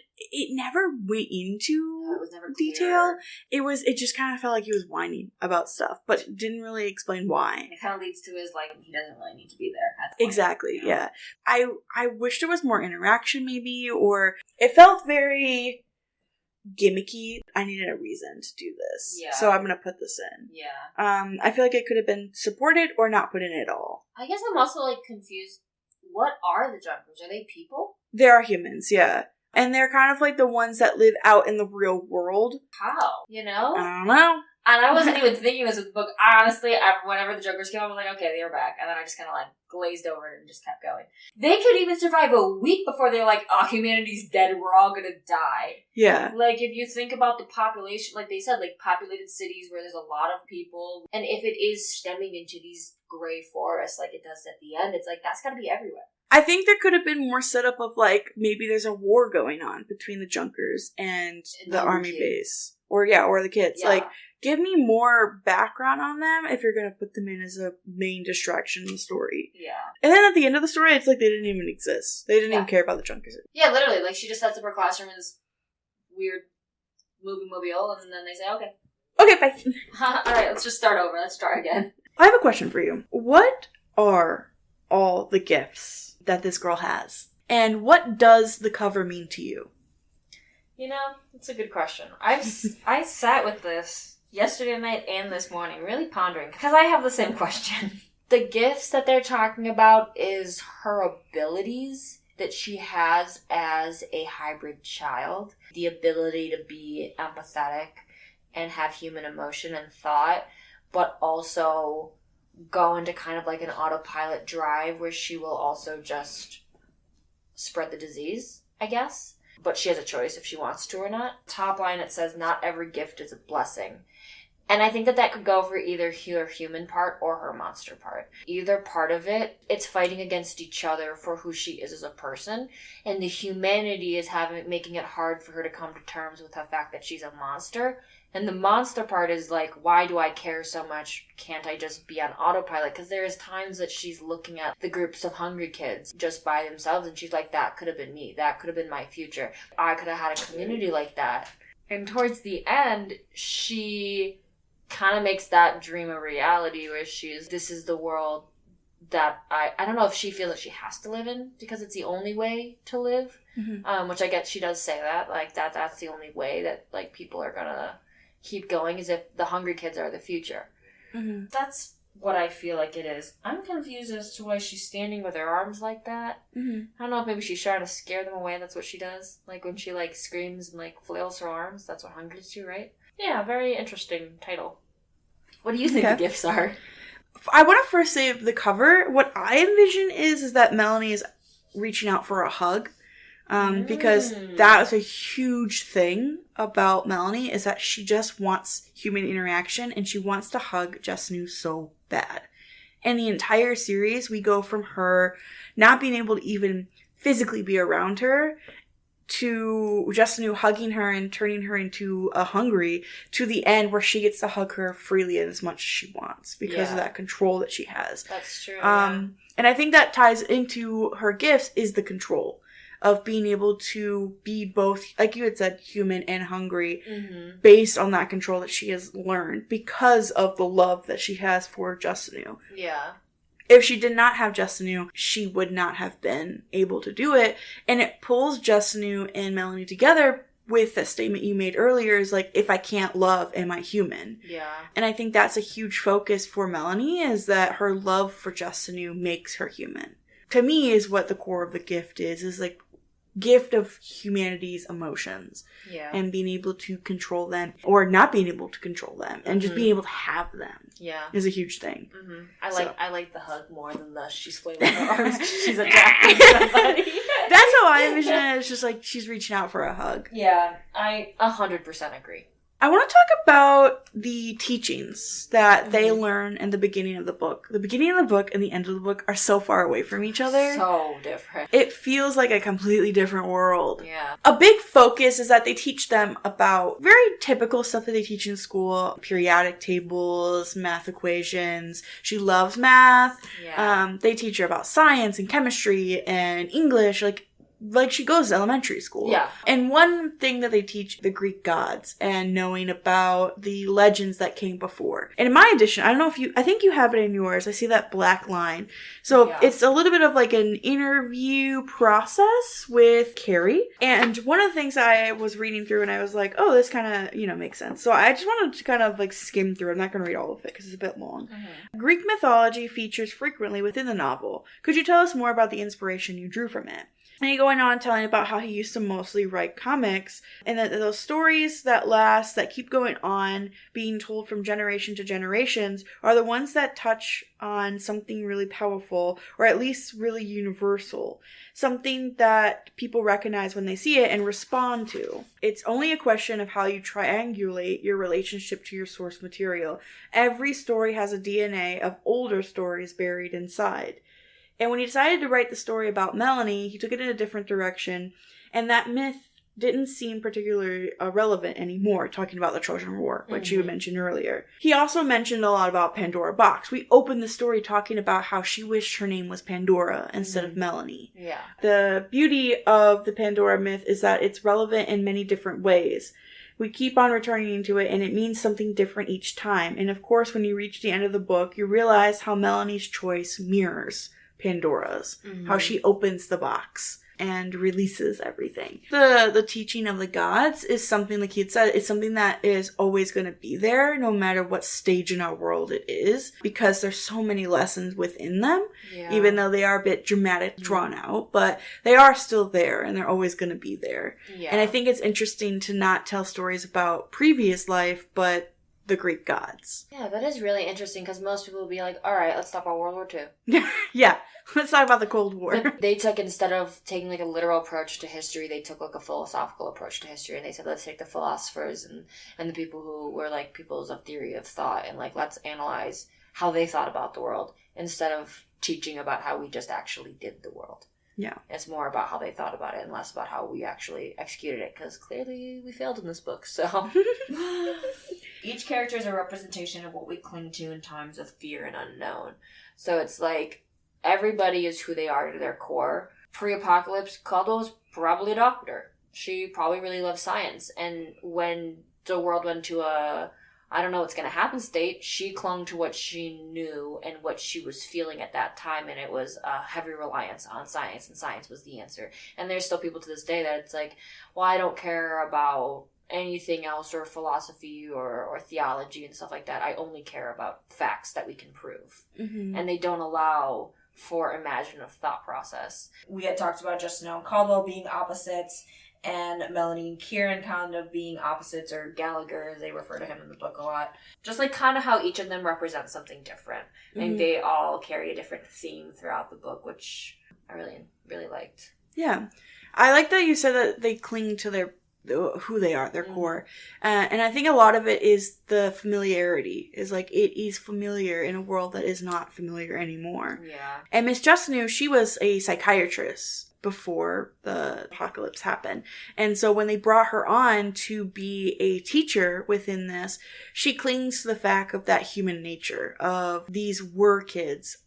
never went into it was never detail. Clear. It just kind of felt like he was whining about stuff, but didn't really explain why. It kind of leads to his, like, he doesn't really need to be there. Exactly, yeah. I wish there was more interaction, maybe, or it felt very gimmicky. I needed a reason to do this. Yeah. So I'm going to put this in. Yeah. I feel like it could have been supported or not put in at all. I guess I'm also, like, confused. What are the Junkers? Are they people? They are humans, yeah. And they're kind of like the ones that live out in the real world. How? You know? I don't know. And I wasn't even thinking this with the book. Honestly, whenever the Junkers came up, I was like, okay, they are back. And then I just kind of, like, glazed over it and just kept going. They could even survive a week before they're like, oh, humanity's dead, we're all gonna die. Yeah. Like, if you think about the population, like they said, like, populated cities where there's a lot of people, and if it is stemming into these gray forests like it does at the end, it's like, that's gotta be everywhere. I think there could have been more setup of, like, maybe there's a war going on between the Junkers and the army base. Or the kids. Yeah. Like, give me more background on them if you're going to put them in as a main distraction in the story. Yeah. And then at the end of the story, it's like they didn't even exist. They didn't even care about the Junkers. Yeah, literally. Like, she just sets up her classroom in this weird movie mobile, and then they say, okay. Okay, bye. Alright, let's just start over. Let's start again. I have a question for you. What are all the gifts that this girl has? And what does the cover mean to you? You know, it's a good question. I sat with this yesterday night and this morning, really pondering, because I have the same question. The gifts that they're talking about is her abilities that she has as a hybrid child. The ability to be empathetic and have human emotion and thought, but also go into kind of like an autopilot drive where she will also just spread the disease, I guess. But she has a choice if she wants to or not. Top line, it says, not every gift is a blessing. And I think that could go for either her human part or her monster part. Either part of it, it's fighting against each other for who she is as a person. And the humanity is making it hard for her to come to terms with the fact that she's a monster. And the monster part is like, why do I care so much? Can't I just be on autopilot? Because there is times that she's looking at the groups of hungry kids just by themselves, and she's like, that could have been me. That could have been my future. I could have had a community like that. And towards the end, she kind of makes that dream a reality where this is the world that I don't know if she feels that she has to live in because it's the only way to live. Mm-hmm. Which I get, she does say that, like, that's the only way that, like, people are gonna keep going is if the hungry kids are the future. Mm-hmm. That's what I feel like it is. I'm confused as to why she's standing with her arms like that. Mm-hmm. I don't know if maybe she's trying to scare them away. That's what she does. Like, when she, like, screams and, like, flails her arms. That's what hungry is too, right? Yeah, very interesting title. What do you think the gifts are? I want to first say the cover. What I envision is that Melanie is reaching out for a hug. Because that was a huge thing about Melanie, is that she just wants human interaction and she wants to hug Jessanu so bad. And the entire series, we go from her not being able to even physically be around her to Jessanu hugging her and turning her into a hungry, to the end where she gets to hug her freely and as much as she wants because of that control that she has. That's true. And I think that ties into her gifts is the control of being able to be both, like you had said, human and hungry, based on that control that she has learned because of the love that she has for Jessanu. Yeah. If she did not have Jessanu, she would not have been able to do it. And it pulls Jessanu and Melanie together with the statement you made earlier is like, if I can't love, am I human? Yeah. And I think that's a huge focus for Melanie, is that her love for Jessanu makes her human. To me, is what the core of the gift is like, gift of humanity's emotions and being able to control them or not being able to control them and just being able to have them is a huge thing. I like the hug more than the she's flailing her arms. She's attacking somebody. That's how I envision it. It's just like she's reaching out for a hug. Yeah, I 100% agree. I want to talk about the teachings that they learn in the beginning of the book. The beginning of the book and the end of the book are so far away from each other. So different. It feels like a completely different world. Yeah. A big focus is that they teach them about very typical stuff that they teach in school. Periodic tables, math equations. She loves math. Yeah. They teach her about science and chemistry and English. Like she goes to elementary school. Yeah. And one thing that they teach the Greek gods and knowing about the legends that came before. And in my edition, I don't know I think you have it in yours. I see that black line. So it's a little bit of like an interview process with Carey. And one of the things I was reading through and I was like, oh, this kind of, makes sense. So I just wanted to kind of like skim through. I'm not going to read all of it because it's a bit long. Greek mythology features frequently within the novel. Could you tell us more about the inspiration you drew from it? And he going on telling about how he used to mostly write comics and that those stories that last, that keep going on, being told from generation to generations, are the ones that touch on something really powerful or at least really universal. Something that people recognize when they see it and respond to. It's only a question of how you triangulate your relationship to your source material. Every story has a DNA of older stories buried inside. And when he decided to write the story about Melanie, he took it in a different direction, and that myth didn't seem particularly relevant anymore, talking about the Trojan War, which you mentioned earlier. He also mentioned a lot about Pandora Box. We opened the story talking about how she wished her name was Pandora instead of Melanie. Yeah. The beauty of the Pandora myth is that it's relevant in many different ways. We keep on returning to it, and it means something different each time. And of course, when you reach the end of the book, you realize how Melanie's choice mirrors Pandora's, how she opens the box and releases everything. The teaching of the gods is something, like he had said, it's something that is always going to be there no matter what stage in our world it is, because there's so many lessons within them, even though they are a bit dramatic, drawn out, but they are still there and they're always going to be there. And I think it's interesting to not tell stories about previous life, but the Greek gods. Yeah, that is really interesting because most people will be like, all right, let's talk about World War II. Yeah, let's talk about the Cold War. But they took, instead of taking like a literal approach to history, they took like a philosophical approach to history, and they said, let's take the philosophers and the people who were like peoples of theory of thought, and like let's analyze how they thought about the world instead of teaching about how we just actually did the world. Yeah. It's more about how they thought about it and less about how we actually executed it, because clearly we failed in this book, so... Each character is a representation of what we cling to in times of fear and unknown. So it's like, everybody is who they are to their core. Pre-apocalypse, Caldwell was probably a doctor. She probably really loves science. And when the world went to a, I don't know what's going to happen state, she clung to what she knew and what she was feeling at that time. And it was a heavy reliance on science, and science was the answer. And there's still people to this day that it's like, well, I don't care about anything else or philosophy or theology and stuff like that. I only care about facts that we can prove. Mm-hmm. And they don't allow for imaginative thought process. We had talked about just now Caldwell being opposites and Melanie and Kieran kind of being opposites, or Gallagher as they refer to him in the book a lot. Just like kind of how each of them represents something different. Mm-hmm. And they all carry a different theme throughout the book, which I really, really liked. Yeah. I like that you said that they cling to who they are, their core. And I think a lot of it is the familiarity. Is like, it is familiar in a world that is not familiar anymore. Yeah. And Miss Justinu, she was a psychiatrist before the apocalypse happened. And so when they brought her on to be a teacher within this, she clings to the fact of that human nature of these were kids.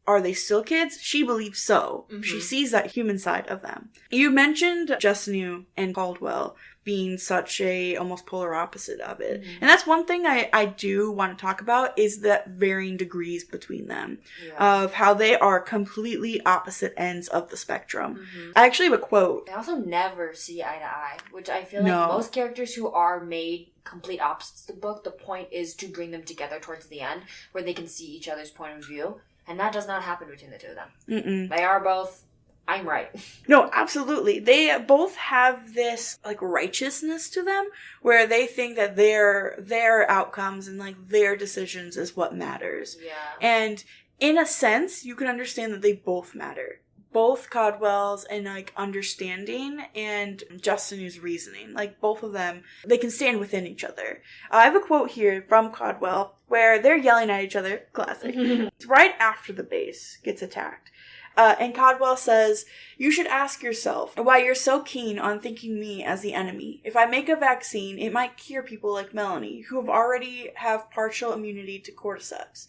Are they still kids? She believes so. Mm-hmm. She sees that human side of them. You mentioned Justinu and Caldwell being such a almost polar opposite of it. Mm-hmm. And that's one thing I do want to talk about, is that varying degrees between them. Yeah. Of how they are completely opposite ends of the spectrum. Mm-hmm. I actually have a quote. They also never see eye to eye, which I feel like most characters who are made complete opposites of the book, the point is to bring them together towards the end where they can see each other's point of view. And that does not happen between the two of them. Mm-mm. They are both, I'm right. No, absolutely. They both have this, like, righteousness to them, where they think that their outcomes and, like, their decisions is what matters. Yeah. And in a sense, you can understand that they both matter. Both Caldwell's and, like, understanding and Justinu's reasoning. Like, both of them, they can stand within each other. I have a quote here from Caldwell where they're yelling at each other. Classic. It's right after the base gets attacked. And Caldwell says, "You should ask yourself why you're so keen on thinking me as the enemy. If I make a vaccine, it might cure people like Melanie, who already have partial immunity to cordyceps.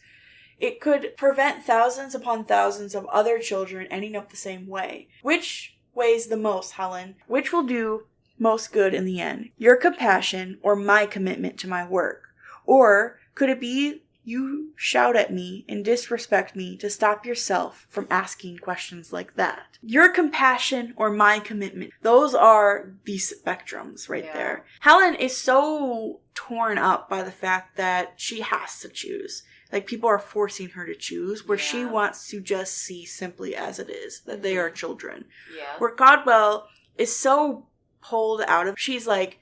It could prevent thousands upon thousands of other children ending up the same way. Which weighs the most, Helen? Which will do most good in the end? Your compassion or my commitment to my work? Or could it be you shout at me and disrespect me to stop yourself from asking questions like that? Your compassion or my commitment? Those are the spectrums right there. Helen is so torn up by the fact that she has to choose. Like, people are forcing her to choose, where she wants to just see simply as it is, that they are children. Yeah. Where Caldwell is so pulled out of, she's like,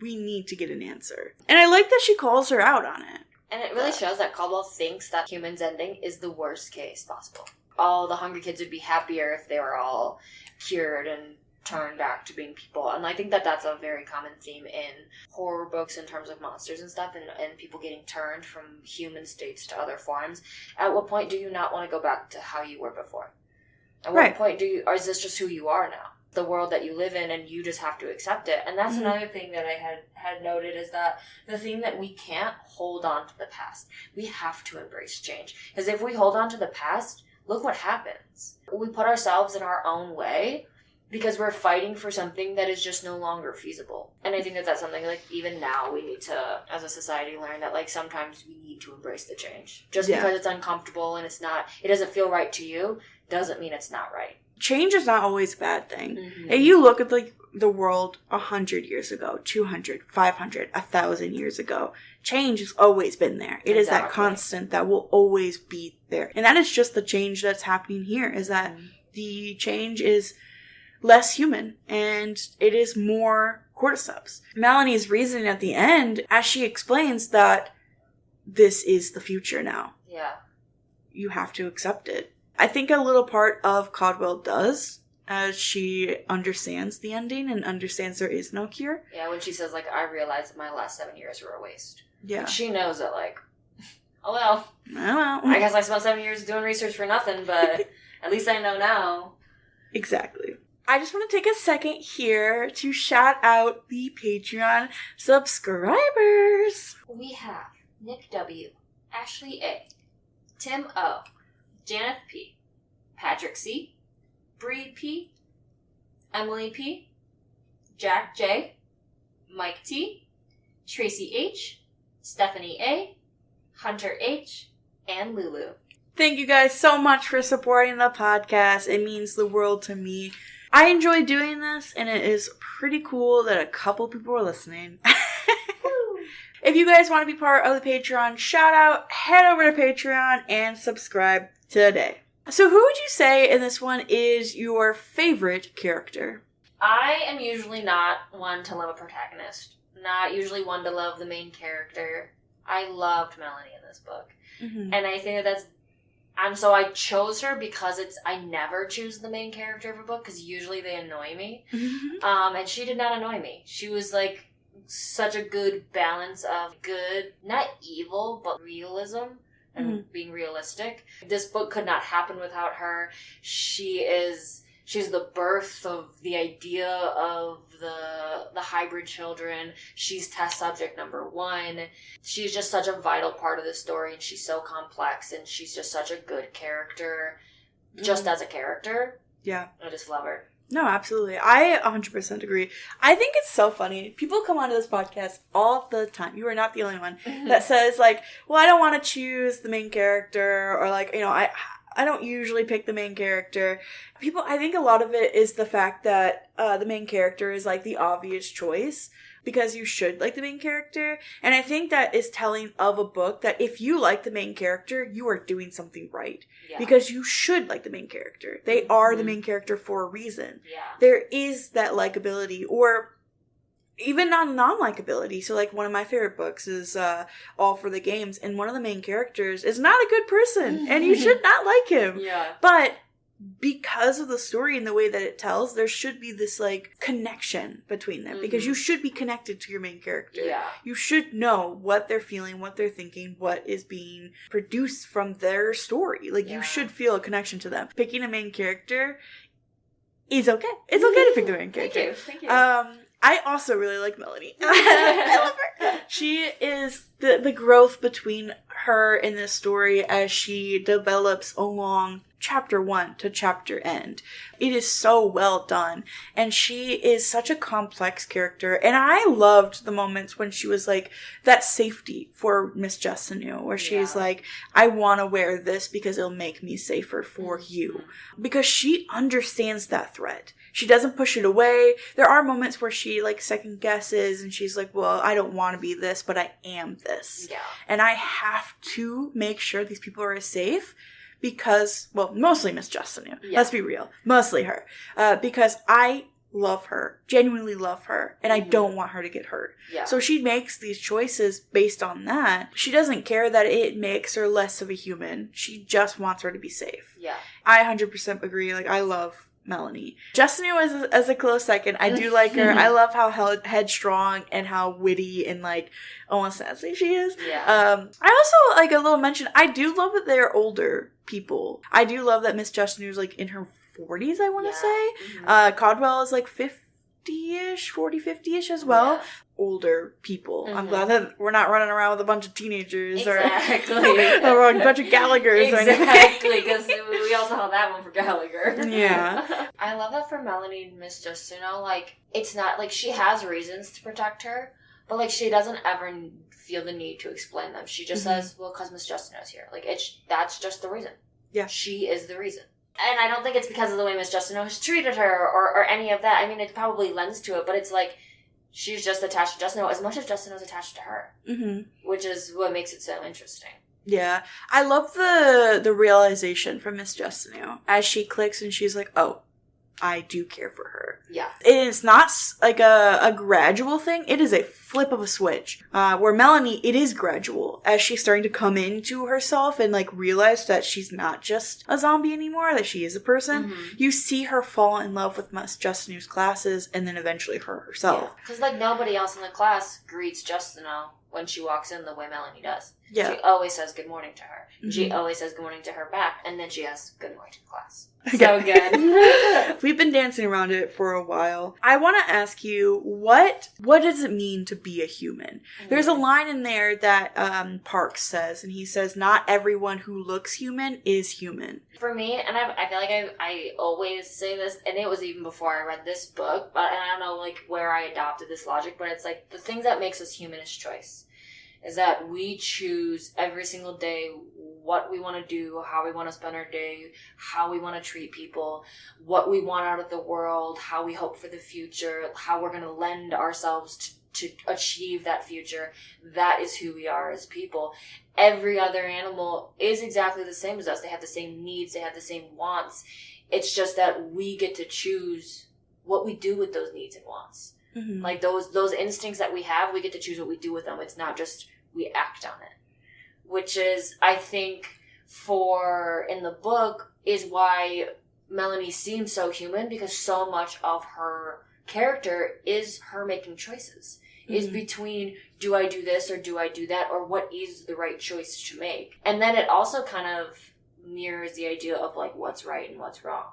we need to get an answer. And I like that she calls her out on it. And it really shows that Caldwell thinks that humans ending is the worst case possible. All the hungry kids would be happier if they were all cured and turned back to being people. And I think that that's a very common theme in horror books in terms of monsters and stuff, and people getting turned from human states to other forms. At what point do you not want to go back to how you were before? At what point or is this just who you are now? The world that you live in, and you just have to accept it. And that's another thing that I had noted, is that the thing that we can't hold on to the past. We have to embrace change. Because if we hold on to the past, look what happens. We put ourselves in our own way because we're fighting for something that is just no longer feasible. And I think that that's something, like, even now we need to, as a society, learn that, like, sometimes we need to embrace the change. Just because it's uncomfortable and it doesn't feel right to you, doesn't mean it's not right. Change is not always a bad thing. Mm-hmm. If you look at, like, the world 100 years ago, 200, 500, 1,000 years ago, change has always been there. It is that constant that will always be there. And that is just the change that's happening here, is that the change is less human and it is more cordyceps. Melanie's reasoning at the end, as she explains that this is the future now. Yeah. You have to accept it. I think a little part of Caldwell does, as she understands the ending and understands there is no cure. Yeah, when she says, like, I realized that my last 7 years were a waste. Yeah. And she knows that, like, oh well. Oh well. I guess I spent 7 years doing research for nothing, but at least I know now. Exactly. I just want to take a second here to shout out the Patreon subscribers. We have Nick W., Ashley A., Tim O., Janet P., Patrick C., Bree P., Emily P., Jack J, Mike T, Tracy H, Stephanie A, Hunter H, and Lulu. Thank you guys so much for supporting the podcast. It means the world to me. I enjoy doing this, and it is pretty cool that a couple people are listening. If you guys want to be part of the Patreon shout out, head over to Patreon and subscribe today. So who would you say in this one is your favorite character? I am usually not one to love a protagonist. Not usually one to love the main character. I loved Melanie in this book. Mm-hmm. And I think that's... so I chose her because I never choose the main character of a book because usually they annoy me. Mm-hmm. And she did not annoy me. She was like such a good balance of good, not evil, but realism and being realistic. This book could not happen without her. She's the birth of the idea of the hybrid children. She's test subject number 1. She's just such a vital part of the story, and she's so complex, and she's just such a good character, just as a character. Yeah. I just love her. No, absolutely. I 100% agree. I think it's so funny. People come onto this podcast all the time. You are not the only one that says, like, well, I don't want to choose the main character, or like, you know, I don't usually pick the main character. I think a lot of it is the fact that the main character is like the obvious choice because you should like the main character. And I think that is telling of a book that if you like the main character, you are doing something right. Yeah. Because you should like the main character. They are the main character for a reason. Yeah. There is that likability, or even non-likability. So, like, one of my favorite books is All for the Games, and one of the main characters is not a good person, and you should not like him. Yeah. But because of the story and the way that it tells, there should be this, like, connection between them, because you should be connected to your main character. Yeah. You should know what they're feeling, what they're thinking, what is being produced from their story. Like, you should feel a connection to them. Picking a main character is okay. It's okay to pick the main character. Thank you. I also really like Melanie. I love her. She is the growth between her in this story as she develops along chapter 1 to chapter end. It is so well done. And she is such a complex character. And I loved the moments when she was like that safety for Miss Justinu, where she's like, I want to wear this because it'll make me safer for you. Because she understands that threat. She doesn't push it away. There are moments where she like second guesses and she's like, well, I don't want to be this, but I am this. Yeah. And I have to make sure these people are safe because, well, mostly Miss Justinu. Yeah. Let's be real. Mostly her. Because I love her. Genuinely love her. And I don't want her to get hurt. Yeah. So she makes these choices based on that. She doesn't care that it makes her less of a human. She just wants her to be safe. Yeah. I 100% agree. Like, I love Melanie. Justinu is as a close second. I do like her. I love how headstrong and how witty and like almost sassy she is. Yeah. I also like a little mention. I do love that they're older people. I do love that Miss Justinu is like in her 40s. I want to say. Caldwell is like 50-ish, 40, 50-ish as well. Yeah. Older people. I'm glad that we're not running around with a bunch of teenagers or a bunch of Gallaghers. Exactly, because we also have that one for Gallagher. Yeah. I love that for Melanie and Miss Justinu. Like, it's not like she has reasons to protect her, but like she doesn't ever feel the need to explain them. She just says, well, because Miss Justinu's here. Like, that's just the reason. Yeah. She is the reason. And I don't think it's because of the way Miss Justinu has treated her or any of that. I mean, it probably lends to it, but it's like, she's just attached to Justinu as much as Justinu's attached to her. Which is what makes it so interesting. Yeah. I love the realization from Miss Justinu as she clicks and she's like, oh, I do care for her. Yeah. It's not like a gradual thing. It is a flip of a switch. Where Melanie, it is gradual as she's starting to come into herself and like realize that she's not just a zombie anymore, that she is a person. You see her fall in love with Miss Justinu's classes and then eventually her herself. Because like nobody else in the class greets Justinu when she walks in the way Melanie does. Yeah. She always says good morning to her. She always says good morning to her back, and then she has good morning to the class. So good. We've been dancing around it for a while. I want to ask you, what does it mean to be a human? There's a line in there that Parks says, and he says, not everyone who looks human is human. For me, and I feel like I always say this, and it was even before I read this book, but and I don't know like where I adopted this logic, but it's like the thing that makes us human is choice. Is that we choose every single day what we want to do, how we want to spend our day, how we want to treat people, what we want out of the world, how we hope for the future, how we're going to lend ourselves to achieve that future. That is who we are as people. Every other animal is exactly the same as us. They have the same needs. They have the same wants. It's just that we get to choose what we do with those needs and wants. Mm-hmm. Like those instincts that we have, we get to choose what we do with them. It's not just we act on it. Which is, I think, in the book, is why Melanie seems so human, because so much of her character is her making choices. Mm-hmm. Is between, do I do this or do I do that, or what is the right choice to make? And then it also kind of mirrors the idea of like what's right and what's wrong.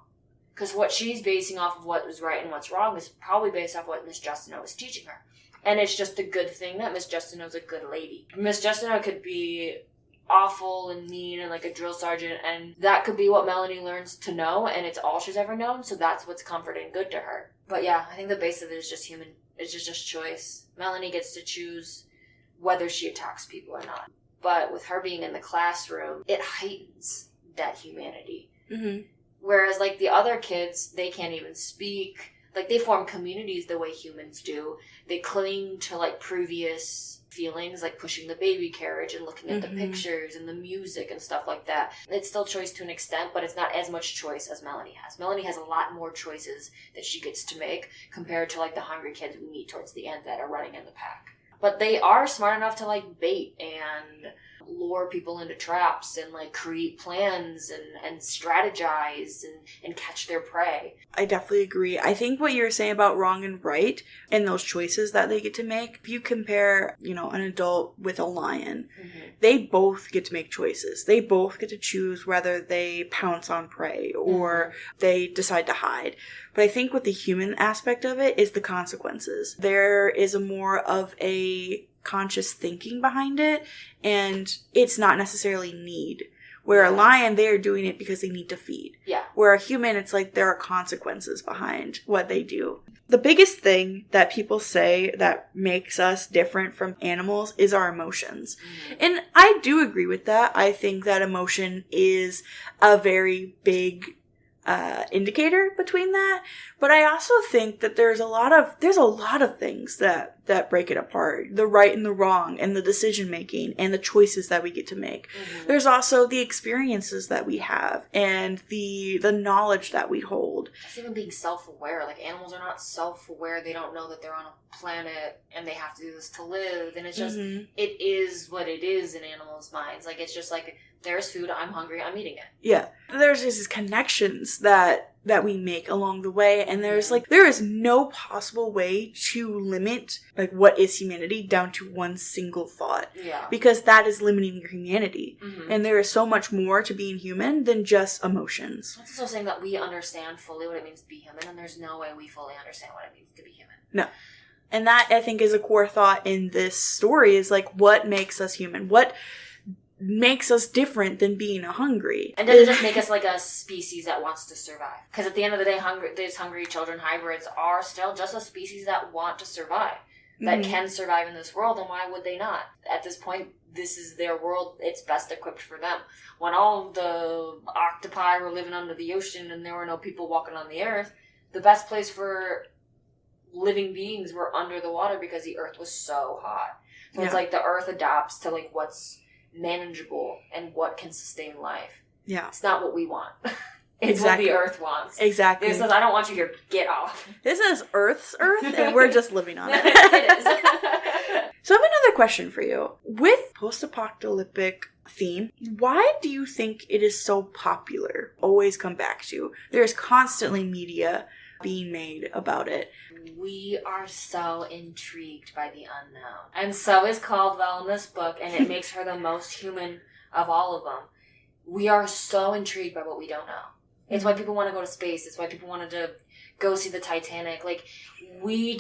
Because what she's basing off of what was right and what's wrong is probably based off what Miss Justineau was teaching her. And it's just a good thing that Miss Justineau's a good lady. Miss Justineau could be awful and mean and like a drill sergeant, and that could be what Melanie learns to know, and it's all she's ever known, so that's what's comforting and good to her. But yeah, I think the base of it is just human. It's just choice. Melanie gets to choose whether she attacks people or not. But with her being in the classroom, it heightens that humanity. Mm-hmm. Whereas, like, the other kids, they can't even speak. Like, they form communities the way humans do. They cling to, like, previous feelings, like pushing the baby carriage and looking at the pictures and the music and stuff like that. It's still choice to an extent, but it's not as much choice as Melanie has. Melanie has a lot more choices that she gets to make compared to, like, the hungry kids we meet towards the end that are running in the pack. But they are smart enough to, like, bait and lure people into traps and like create plans and strategize and catch their prey. I definitely agree. I think what you're saying about wrong and right and those choices that they get to make, if you compare, an adult with a lion, they both get to make choices. They both get to choose whether they pounce on prey or they decide to hide. But I think with the human aspect of it is the consequences. There is a more of a conscious thinking behind it, and it's not necessarily need. Where a lion, they're doing it because they need to feed. Yeah. Where a human, it's like there are consequences behind what they do. The biggest thing that people say that makes us different from animals is our emotions. And I do agree with that. I think that emotion is a very big indicator between that, but I also think that there's a lot of things that break it apart. The right and the wrong, and the decision making, and the choices that we get to make. There's also the experiences that we have, and the knowledge that we hold. It's even being self-aware. Like, animals are not self-aware. They don't know that they're on a planet and they have to do this to live. And it's just, it is what it is in animals' minds. Like, it's just like, there's food, I'm hungry, I'm eating it. Yeah. There's these connections that we make along the way, and there is no possible way to limit, like, what is humanity down to one single thought. Yeah. Because that is limiting your humanity. And there is so much more to being human than just emotions. That's also saying that we understand fully what it means to be human, and there's no way we fully understand what it means to be human. No. And that, I think, is a core thought in this story, is, like, what makes us human? What makes us different than being hungry? And does it just make us like a species that wants to survive? Because at the end of the day, these hungry children hybrids are still just a species that want to survive, that can survive in this world, and why would they not? At this point, this is their world. It's best equipped for them. When all of the octopi were living under the ocean and there were no people walking on the earth, the best place for living beings were under the water because the earth was so hot. So it's like the earth adapts to like what's manageable and what can sustain life. Yeah. It's not what we want. It's what the earth wants. Exactly. It says, I don't want you here. Get off. This is Earth's Earth, and we're just living on it. It is. So I have another question for you. With post-apocalyptic theme, why do you think it is so popular? Always come back to. There's constantly media being made about it. We are so intrigued by the unknown. And so is Caldwell in this book, and it makes her the most human of all of them. We are so intrigued by what we don't know. It's why people want to go to space. It's why people wanted to go see the Titanic. Like, we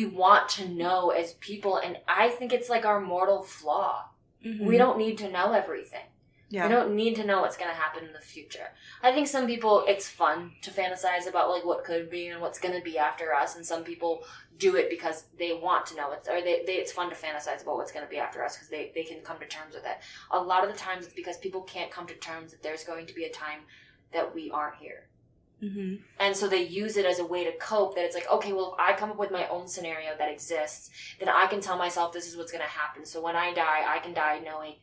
want to know as people, and I think it's like our mortal flaw. Mm-hmm. We don't need to know everything. Yeah. We don't need to know what's going to happen in the future. I think some people, it's fun to fantasize about, like, what could be and what's going to be after us, and some people do it because they want to know it, or it's fun to fantasize about what's going to be after us because they can come to terms with it. A lot of the times it's because people can't come to terms that there's going to be a time that we aren't here. Mm-hmm. And so they use it as a way to cope, that it's like, okay, well, if I come up with my own scenario that exists, then I can tell myself this is what's going to happen. So when I die, I can die knowing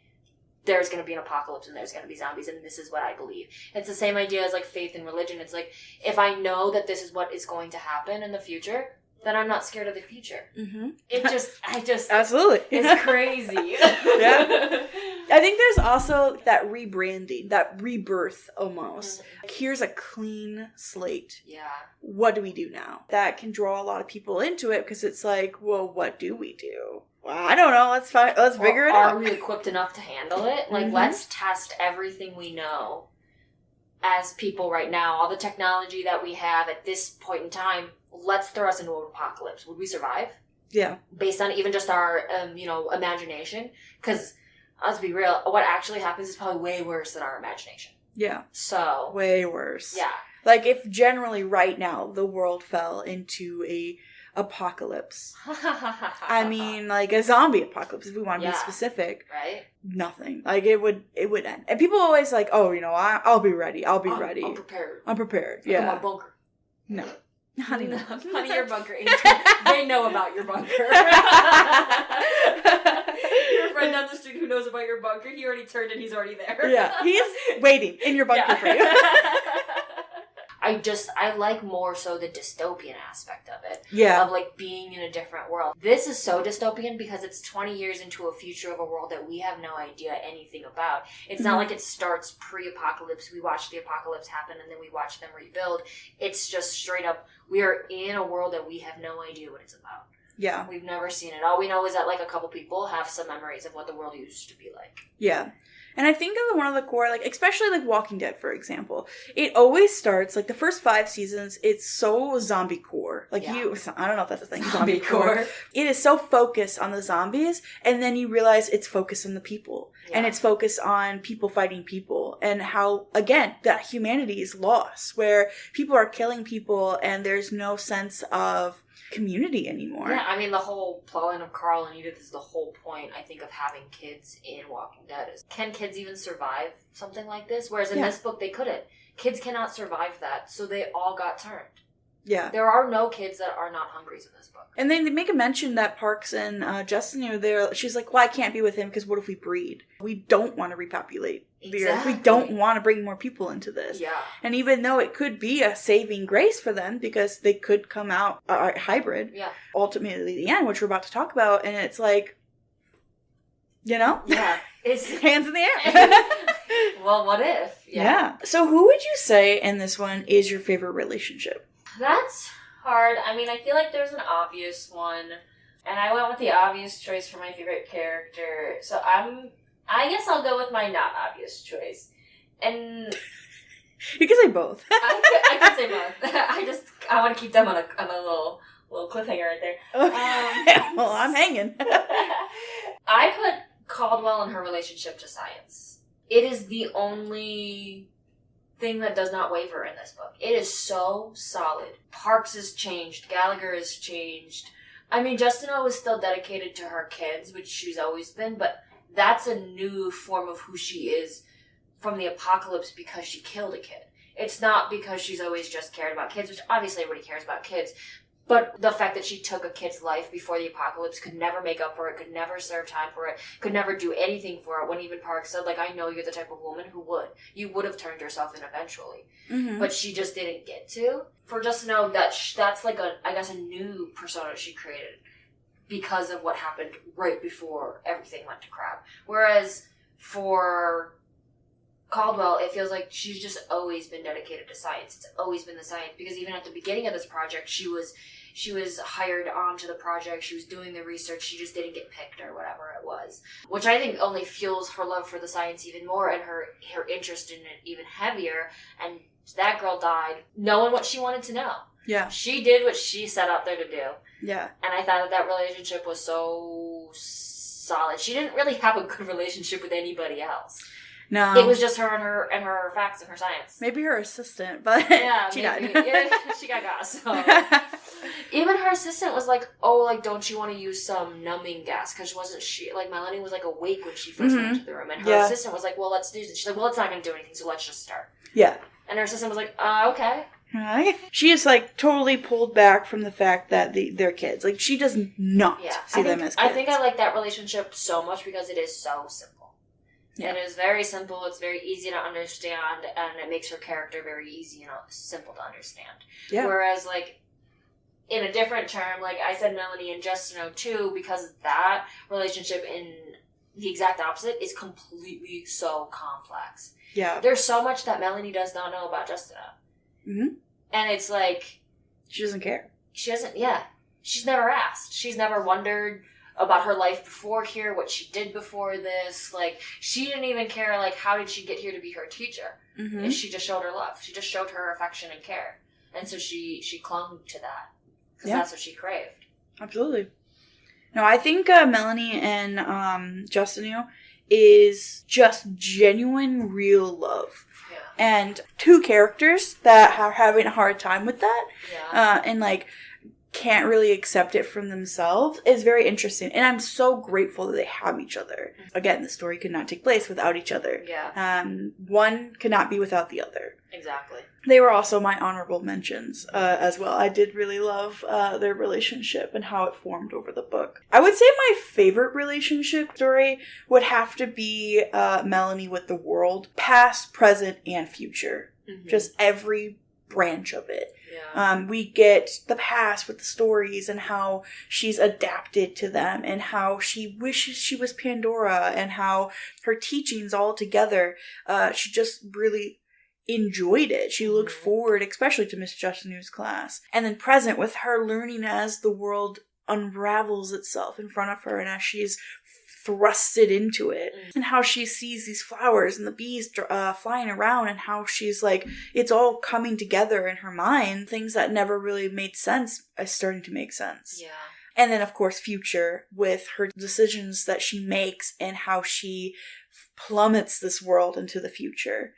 there's going to be an apocalypse and there's going to be zombies and this is what I believe. It's the same idea as like faith and religion. It's like, if I know that this is what is going to happen in the future, then I'm not scared of the future. Mm-hmm. Absolutely. It's crazy. Yeah. I think there's also that rebranding, that rebirth almost. Mm-hmm. Here's a clean slate. Yeah. What do we do now? That can draw a lot of people into it because it's like, well, what do we do? Well, I don't know. Let's figure it out. Are we equipped enough to handle it? Like, let's test everything we know as people right now. All the technology that we have at this point in time, let's throw us into an apocalypse. Would we survive? Yeah. Based on even just our, imagination? Because, let's be real, what actually happens is probably way worse than our imagination. Yeah. So. Way worse. Yeah. Like, if generally right now the world fell into a apocalypse. I mean, like a zombie apocalypse, if we want to be specific. Right? Nothing. Like, it would end. And people always like, oh, I'll be ready. I'll be ready. I'm prepared. I'm prepared. Yeah. Come on, bunker. No. Honey, honey, your bunker. They know about your bunker. Your friend down the street who knows about your bunker, he already turned and he's already there. Yeah, he's waiting in your bunker for you. I like more so the dystopian aspect of it. Yeah. Of like being in a different world. This is so dystopian because it's 20 years into a future of a world that we have no idea anything about. It's not like it starts pre-apocalypse. We watch the apocalypse happen and then we watch them rebuild. It's just straight up, we are in a world that we have no idea what it's about. Yeah. We've never seen it. All we know is that like a couple people have some memories of what the world used to be like. Yeah. And I think of one of the core, like, especially like Walking Dead, for example, it always starts, like, the first 5 seasons, it's so zombie core. Like, I don't know if that's a thing, zombie core. It is so focused on the zombies, and then you realize it's focused on the people. Yeah. And it's focused on people fighting people, and how, again, that humanity is lost, where people are killing people, and there's no sense of community anymore. Yeah, I mean, the whole plotline of Carl and Edith is the whole point, I think, of having kids in Walking Dead. Is, can kids even survive something like this? Whereas in this book, they couldn't. Kids cannot survive that, so they all got turned. Yeah. There are no kids that are not hungry in this book. And they make a mention that Parks and Justin are there. She's like, well, I can't be with him because what if we breed? We don't want to repopulate the earth. We don't want to bring more people into this. Yeah. And even though it could be a saving grace for them because they could come out hybrid, ultimately the end, which we're about to talk about, and it's like, Yeah. It's hands in the air. Well, what if? Yeah. So who would you say in this one is your favorite relationship? That's hard. I mean, I feel like there's an obvious one, and I went with the obvious choice for my favorite character. So I guess I'll go with my not obvious choice. And you can say both. I can say both. I want to keep them on a little cliffhanger right there. Well, I'm hanging. I put Caldwell and her relationship to science. It is the only thing that does not waver in this book. It is so solid. Parks has changed. Gallagher has changed. I mean, Justina was still dedicated to her kids, which she's always been, but that's a new form of who she is from the apocalypse because she killed a kid. It's not because she's always just cared about kids, which obviously everybody cares about kids, but the fact that she took a kid's life before the apocalypse could never make up for it, could never serve time for it, could never do anything for it, when even Parks said, like, I know you're the type of woman who would. You would have turned yourself in eventually. Mm-hmm. But she just didn't get to. For just to know that that's like a new persona she created because of what happened right before everything went to crap. Whereas for Caldwell, it feels like she's just always been dedicated to science. It's always been the science, because even at the beginning of this project, she was hired onto the project. She was doing the research. She just didn't get picked or whatever it was, which I think only fuels her love for the science even more and her interest in it even heavier. And That girl died knowing what she wanted to know. Yeah. She did what she set out there to do. Yeah. And I thought that relationship was so solid. She didn't really have a good relationship with anybody else. No. It was just her and her facts and her science. Maybe her assistant, but yeah, she maybe. died. Yeah, she got gas. So. Even her assistant was like, oh, like, don't you want to use some numbing gas? Because wasn't she, like, Melanie was, like, awake when she first went into the room. And her assistant was like, well, let's do this. She's like, well, it's not going to do anything, so let's just start. Yeah. And her assistant was like, okay. Right. She is, like, totally pulled back from the fact that they're kids. Like, she does not see them as kids. I think I like that relationship so much because it is so simple. Yeah. And it is very simple, it's very easy to understand, and it makes her character very easy and simple to understand. Yeah. Whereas, like, in a different term, like I said, Melanie and Justino too, because that relationship in the exact opposite is completely so complex. Yeah. There's so much that Melanie does not know about Justino. Mm-hmm. And it's like... She doesn't care. She doesn't, yeah. She's never asked. She's never wondered about her life before here, what she did before this. Like, she didn't even care, like, how did she get here to be her teacher? Mm-hmm. And she just showed her love. She just showed her affection and care. And so she clung to that. Because that's what she craved. Absolutely. No, I think Melanie and Justino is just genuine, real love. Yeah. And two characters that are having a hard time with that. Yeah. And, like... can't really accept it from themselves is very interesting. And I'm so grateful that they have each other. Again, the story could not take place without each other. Yeah. One cannot be without the other. Exactly. They were also my honorable mentions as well. I did really love their relationship and how it formed over the book. I would say my favorite relationship story would have to be Melanie with the world. Past, present, and future. Mm-hmm. Just every branch of it. Yeah. We get the past with the stories and how she's adapted to them and how she wishes she was Pandora and how her teachings all together, she just really enjoyed it. She looked forward, especially to Miss Justino's class. And then present with her learning as the world unravels itself in front of her and as she's thrusted into it and how she sees these flowers and the bees flying around and how she's like, it's all coming together in her mind. Things that never really made sense are starting to make sense. Yeah. And then, of course, future with her decisisions that she makes and how she plummets this world into the future,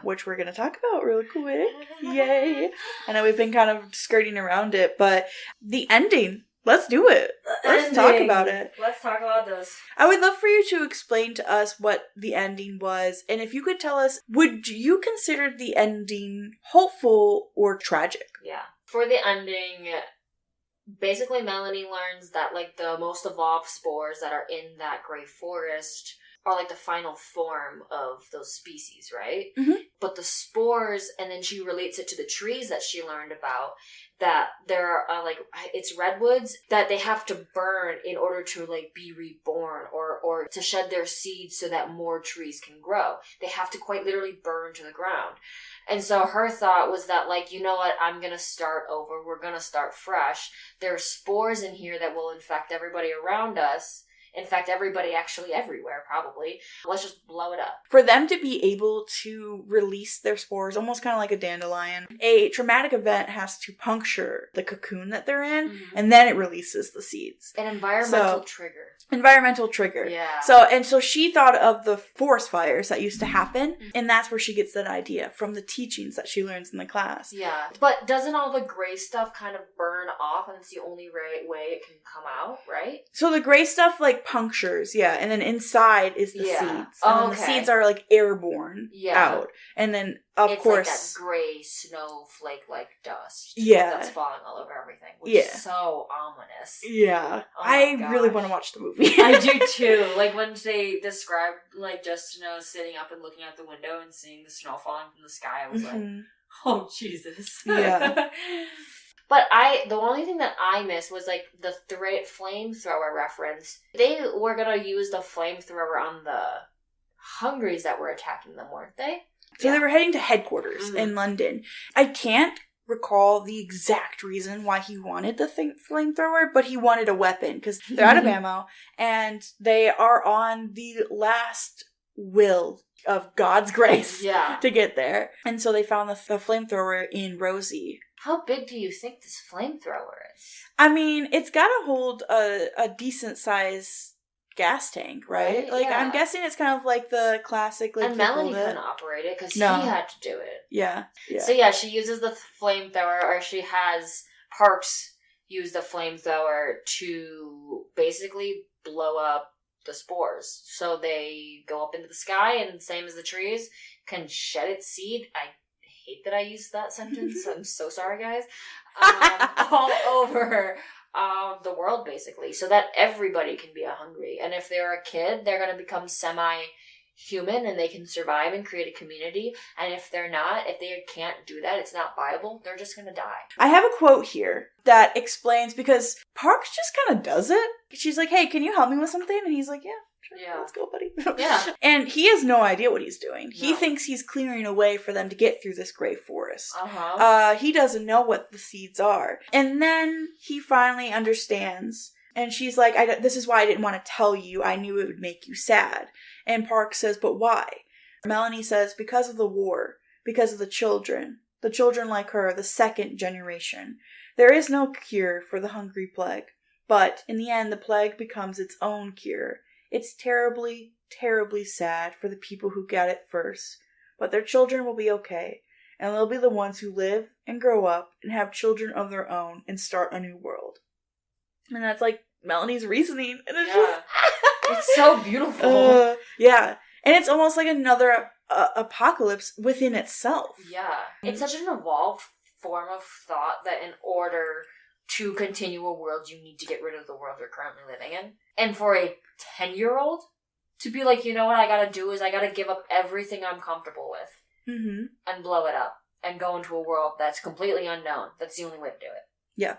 which we're going to talk about real quick. Yay. I know we've been kind of skirting around it, but the ending... Let's do it. Let's talk about it. Let's talk about this. I would love for you to explain to us what the ending was. And if you could tell us, would you consider the ending hopeful or tragic? Yeah. For the ending, basically Melanie learns that, like, the most evolved spores that are in that gray forest are, like, the final form of those species, right? Mm-hmm. But the spores, and then she relates it to the trees that she learned about, that there are, like, it's redwoods that they have to burn in order to, like, be reborn or to shed their seeds so that more trees can grow. They have to quite literally burn to the ground. And so her thought was that, like, you know what, I'm going to start over. We're going to start fresh. There are spores in here that will infect everybody around us. In fact, everybody actually everywhere, probably. Let's just blow it up. For them to be able to release their spores, almost kind of like a dandelion, a traumatic event has to puncture the cocoon that they're in, and then it releases the seeds. An environmental trigger. Environmental trigger. Yeah. So she thought of the forest fires that used to happen, and that's where she gets that idea, from the teachings that she learns in the class. Yeah. But doesn't all the gray stuff kind of burn off, and it's the only way it can come out, right? So the gray stuff, like, punctures, and then inside is the seeds. And the seeds are, like, airborne out. And then, of course... It's like that gray snowflake-like dust. Yeah. That's falling all over everything, which is so ominous. Yeah. Oh I really want to watch the movie. I do, too. Like, when they described, like, Justino sitting up and looking out the window and seeing the snow falling from the sky, I was like, oh, Jesus. Yeah. But the only thing that I missed was, like, the flamethrower reference. They were going to use the flamethrower on the Hungries that were attacking them, weren't they? So they were heading to headquarters in London. I can't recall the exact reason why he wanted the flamethrower, but he wanted a weapon because they're out of ammo and they are on the last will of God's grace Yeah. to get there. And so they found the flamethrower in Rosie. How big do you think this flamethrower is? I mean, it's got to hold a decent size gas tank, right? Like, Yeah. I'm guessing it's kind of like the classic, like, and Melanie couldn't operate it because No. he had to do it. Yeah. So yeah, she uses the flamethrower, or she has Parks use the flamethrower to basically blow up the spores. So they go up into the sky, and same as the trees, can shed its seed. I hate that I used that sentence. I'm so sorry, guys. All over the world, basically, so that everybody can be hungry. And if they're a kid, they're going to become semi-human, and they can survive and create a community. And if they're not, if they can't do that, it's not viable, they're just going to die. I have a quote here that explains, because Parks just kind of does it. She's like, hey, can you help me with something? And he's like, yeah. Sure, Yeah. let's go, buddy. Yeah. And he has no idea what he's doing. He No. thinks he's clearing a way for them to get through this gray forest. Uh-huh. He doesn't know what the seeds are. And then he finally understands. And she's like, this is why I didn't want to tell you. I knew it would make you sad. And Park says, but why? Melanie says, because of the war. Because of the children. The children like her, the second generation. There is no cure for the hungry plague. But in the end, the plague becomes its own cure. It's terribly, terribly sad for the people who got it first. But their children will be okay. And they'll be the ones who live and grow up and have children of their own and start a new world. And that's like Melanie's reasoning. And it's just... It's so beautiful. Yeah. And it's almost like another apocalypse within itself. Yeah. It's such an evolved form of thought that in order to continue a world, you need to get rid of the world you're currently living in. And for a 10-year-old to be like, you know what I gotta do is I gotta give up everything I'm comfortable with and blow it up and go into a world that's completely unknown. That's the only way to do it. Yeah.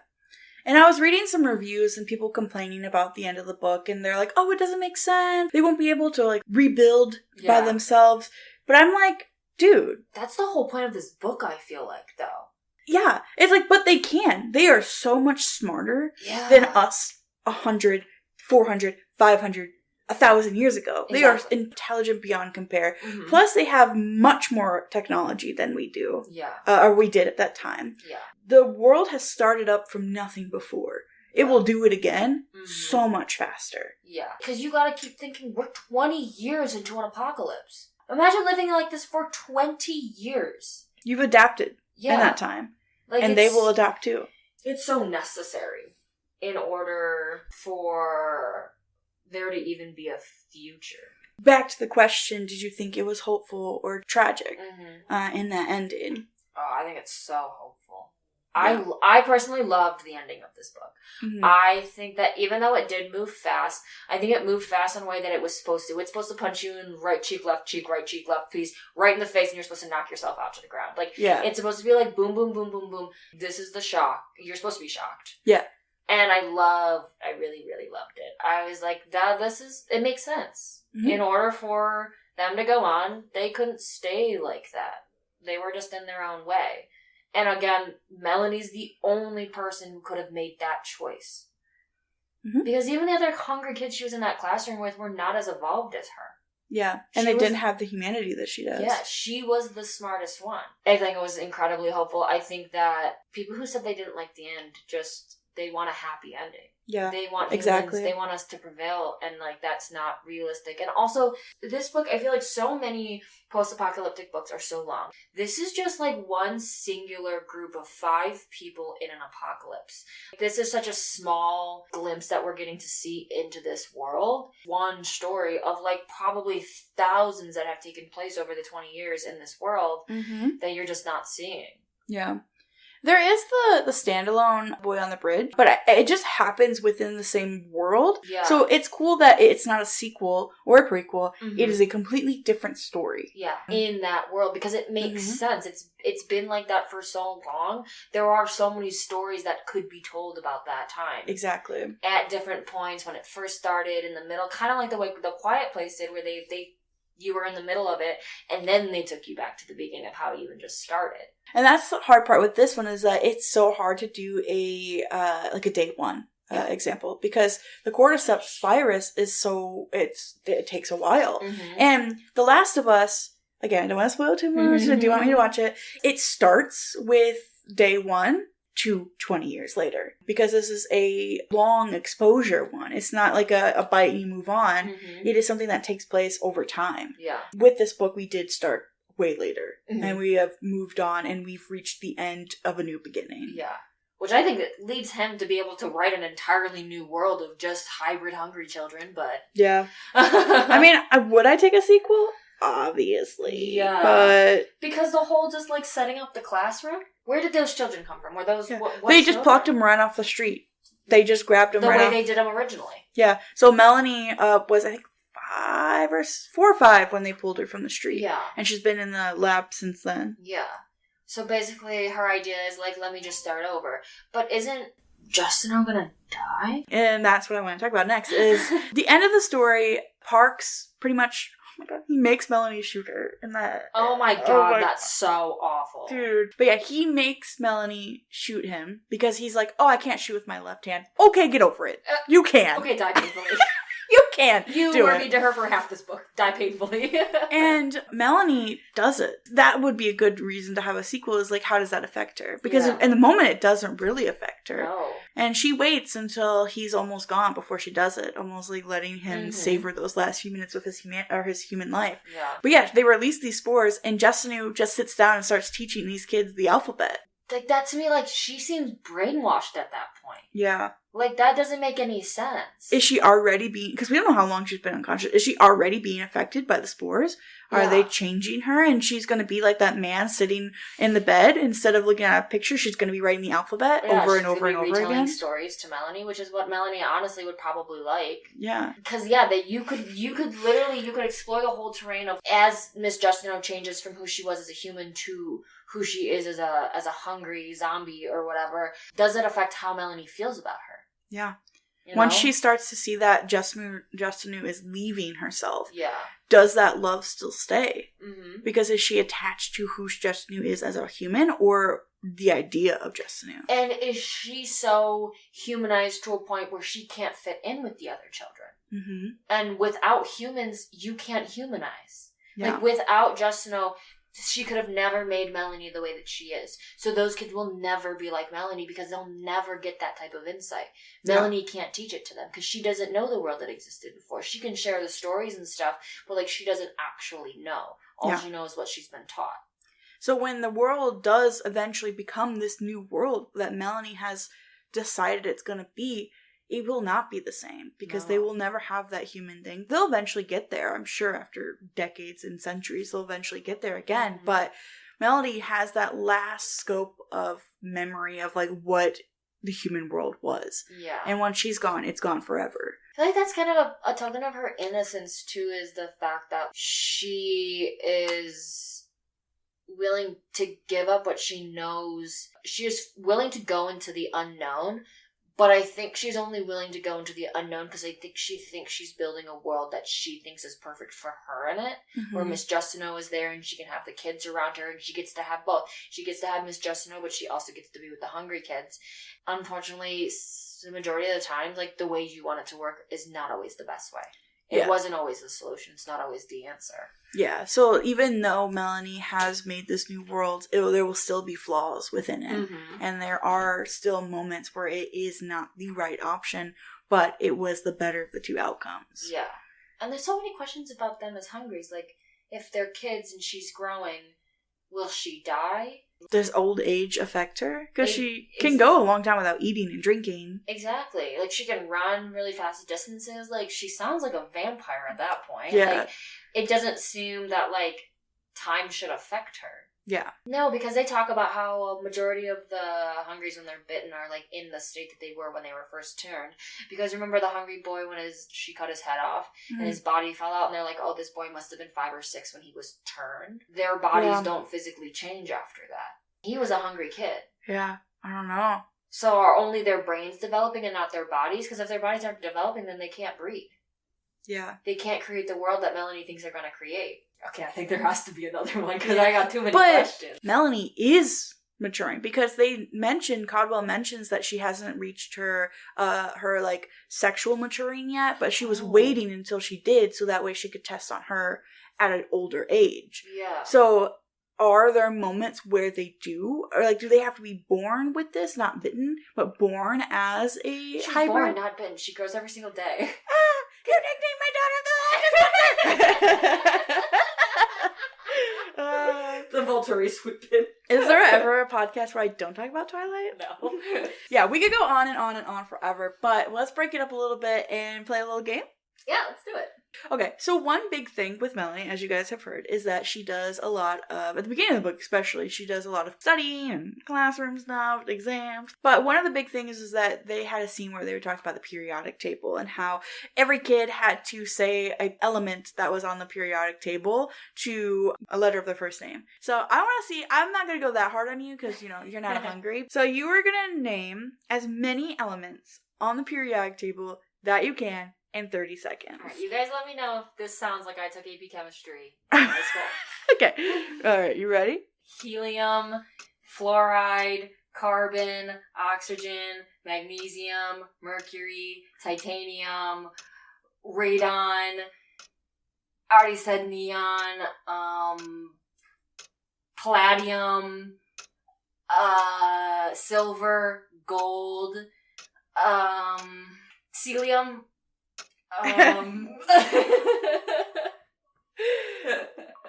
And I was reading some reviews and people complaining about the end of the book, and they're like, oh, it doesn't make sense. They won't be able to, like, rebuild by themselves. But I'm like, dude. That's the whole point of this book, I feel like, though. Yeah. It's like, but they can. They are so much smarter than us 100, 400, 500, 1,000 years ago. Exactly. They are intelligent beyond compare. Mm-hmm. Plus, they have much more technology than we do. Yeah. Or we did at that time. Yeah. The world has started up from nothing before. It will do it again so much faster. Yeah. Because you gotta keep thinking, we're 20 years into an apocalypse. Imagine living like this for 20 years. You've adapted in that time. Like, and they will adapt too. It's so necessary in order for there to even be a future. Back to the question, did you think it was hopeful or tragic in that ending? Oh, I think it's so hopeful. Yeah. I personally loved the ending of this book. Mm-hmm. I think that even though it did move fast, I think it moved fast in a way that it was supposed to. It's supposed to punch you in right cheek, left piece, right in the face, and you're supposed to knock yourself out to the ground. Like, it's supposed to be like boom, boom, boom, boom, boom. This is the shock. You're supposed to be shocked. Yeah. And I really, really loved it. I was like, it makes sense. Mm-hmm. In order for them to go on, they couldn't stay like that. They were just in their own way. And again, Melanie's the only person who could have made that choice. Mm-hmm. Because even the other hungry kids she was in that classroom with were not as evolved as her. Yeah, and they didn't have the humanity that she does. Yeah, she was the smartest one. I think it was incredibly hopeful. I think that people who said they didn't like the end, they want a happy ending. Yeah, they want humans, they want us to prevail, and like that's not realistic. And also, this book, I feel like so many post-apocalyptic books are so long. This is just like one singular group of 5 people in an apocalypse. This is such a small glimpse that we're getting to see into this world. One story of like probably thousands that have taken place over the 20 years in this world that you're just not seeing. Yeah. There is the standalone Boy on the Bridge, but it just happens within the same world. Yeah. So it's cool that it's not a sequel or a prequel. Mm-hmm. It is a completely different story. Yeah, in that world, because it makes sense. It's been like that for so long. There are so many stories that could be told about that time. Exactly. At different points, when it first started, in the middle, kind of like the way The Quiet Place did, where you were in the middle of it, and then they took you back to the beginning of how it even just started. And that's the hard part with this one, is that it's so hard to do a day one. example, because the cordyceps virus is it takes a while. Mm-hmm. And The Last of Us, again, I don't want to spoil too much. I do want me to watch it. It starts with day 1 to 20 years later, because this is a long exposure one. It's not like a bite and you move on. Mm-hmm. It is something that takes place over time. Yeah. With this book, we did start way later, Mm-hmm. and we have moved on, and we've reached the end of a new beginning. Yeah. Which I think it leads him to be able to write an entirely new world of just hybrid hungry children, but... Yeah. I mean, would I take a sequel? Obviously. Yeah. But... Because the whole just, like, setting up the classroom? Where did those children come from? Were those... Yeah. What they just children? plucked them right off the street. They just grabbed them the right way off. they did them originally. Yeah. So Melanie was, I think, 4 or 5 when they pulled her from the street. Yeah. And she's been in the lab since then. Yeah. So basically, her idea is, like, let me just start over. But isn't Justino gonna die? And that's what I want to talk about next, is the end of the story. Parks pretty much, oh my god, he makes Melanie shoot her in that. Oh my god, that's so awful. Dude. But yeah, he makes Melanie shoot him because he's like, oh, I can't shoot with my left hand. Okay, get over it. You can. Okay, die painfully. You can. You do were it. mean to her for half this book. Die painfully. And Melanie does it. That would be a good reason to have a sequel, is like, how does that affect her? Because in the moment, it doesn't really affect her. No. And she waits until he's almost gone before she does it, almost like letting him savor those last few minutes of his human life. Yeah. But yeah, they release these spores, and Justinu just sits down and starts teaching these kids the alphabet. Like, that to me, like, she seems brainwashed at that point. Yeah. Like, that doesn't make any sense. Is she already being... Because we don't know how long she's been unconscious. Is she already being affected by the spores? Are they changing her? And she's going to be like that man sitting in the bed. Instead of looking at a picture, she's going to be writing the alphabet over and over and over retelling again. Stories to Melanie, which is what Melanie honestly would probably like. Yeah. Because, you could explore the whole terrain of, as Miss Justino changes from who she was as a human to who she is as a hungry zombie or whatever, does it affect how Melanie feels about her? Yeah. You Once know? she starts to see that Justinu is leaving herself, Yeah. does that love still stay? Mm-hmm. Because is she attached to who Justinu is as a human, or the idea of Justinu? And is she so humanized to a point where she can't fit in with the other children? Mm-hmm. And without humans, you can't humanize. Yeah. Like, without Justino, she could have never made Melanie the way that she is. So those kids will never be like Melanie because they'll never get that type of insight. Yeah. Melanie can't teach it to them because she doesn't know the world that existed before. She can share the stories and stuff, but, like, she doesn't actually know. All she knows is what she's been taught. So when the world does eventually become this new world that Melanie has decided it's going to be, it will not be the same because they will never have that human thing. They'll eventually get there, I'm sure, after decades and centuries. They'll eventually get there again. Mm-hmm. But Melanie has that last scope of memory of, like, what the human world was. Yeah. And once she's gone, it's gone forever. I feel like that's kind of a token of her innocence, too, is the fact that she is willing to give up what she knows. She is willing to go into the unknown, but I think she's only willing to go into the unknown because I think she thinks she's building a world that she thinks is perfect for her in it, where Miss Justino is there and she can have the kids around her and she gets to have both. She gets to have Miss Justino, but she also gets to be with the hungry kids. Unfortunately, the majority of the time, like, the way you want it to work is not always the best way. It wasn't always the solution. It's not always the answer. Yeah, so even though Melanie has made this new world, there will still be flaws within it. Mm-hmm. And there are still moments where it is not the right option, but it was the better of the two outcomes. Yeah. And there's so many questions about them as hungries. Like, if they're kids and she's growing, will she die? Does old age affect her? Because she can go a long time without eating and drinking. Exactly. Like, she can run really fast distances. Like, she sounds like a vampire at that point. Yeah. Like, it doesn't seem that, like, time should affect her. Yeah. No, because they talk about how a majority of the hungries when they're bitten are, like, in the state that they were when they were first turned. Because remember the hungry boy when she cut his head off and his body fell out, and they're like, oh, this boy must have been 5 or 6 when he was turned. Their bodies don't physically change after that. He was a hungry kid. Yeah, I don't know. So are only their brains developing and not their bodies? Because if their bodies aren't developing, then they can't breed. Yeah. They can't create the world that Melanie thinks they're going to create. Okay, I think there has to be another one because I got too many questions. Melanie is maturing, because Caldwell mentions that she hasn't reached her like sexual maturing yet, but she was waiting until she did so that way she could test on her at an older age. Yeah. So are there moments where they do, or like do they have to be born with this, not bitten, but born as a She's hybrid? born, not bitten. She grows every single day. You nicknamed my daughter The Volturi Swoopin. Is there ever a podcast where I don't talk about Twilight? No. Yeah, we could go on and on and on forever, but let's break it up a little bit and play a little game. Yeah, let's do it. Okay, so one big thing with Melanie, as you guys have heard, is that she does a lot of, at the beginning of the book especially, she does a lot of studying and classroom stuff, exams. But one of the big things is that they had a scene where they were talking about the periodic table and how every kid had to say an element that was on the periodic table to a letter of their first name. So I want to see, I'm not going to go that hard on you because, you're not hungry. So you are going to name as many elements on the periodic table that you can in 30 seconds. All right, you guys let me know if this sounds like I took AP chemistry in high school. Okay. All right, you ready? Helium, fluoride, carbon, oxygen, magnesium, mercury, titanium, radon. I already said neon, palladium, silver, gold, celium.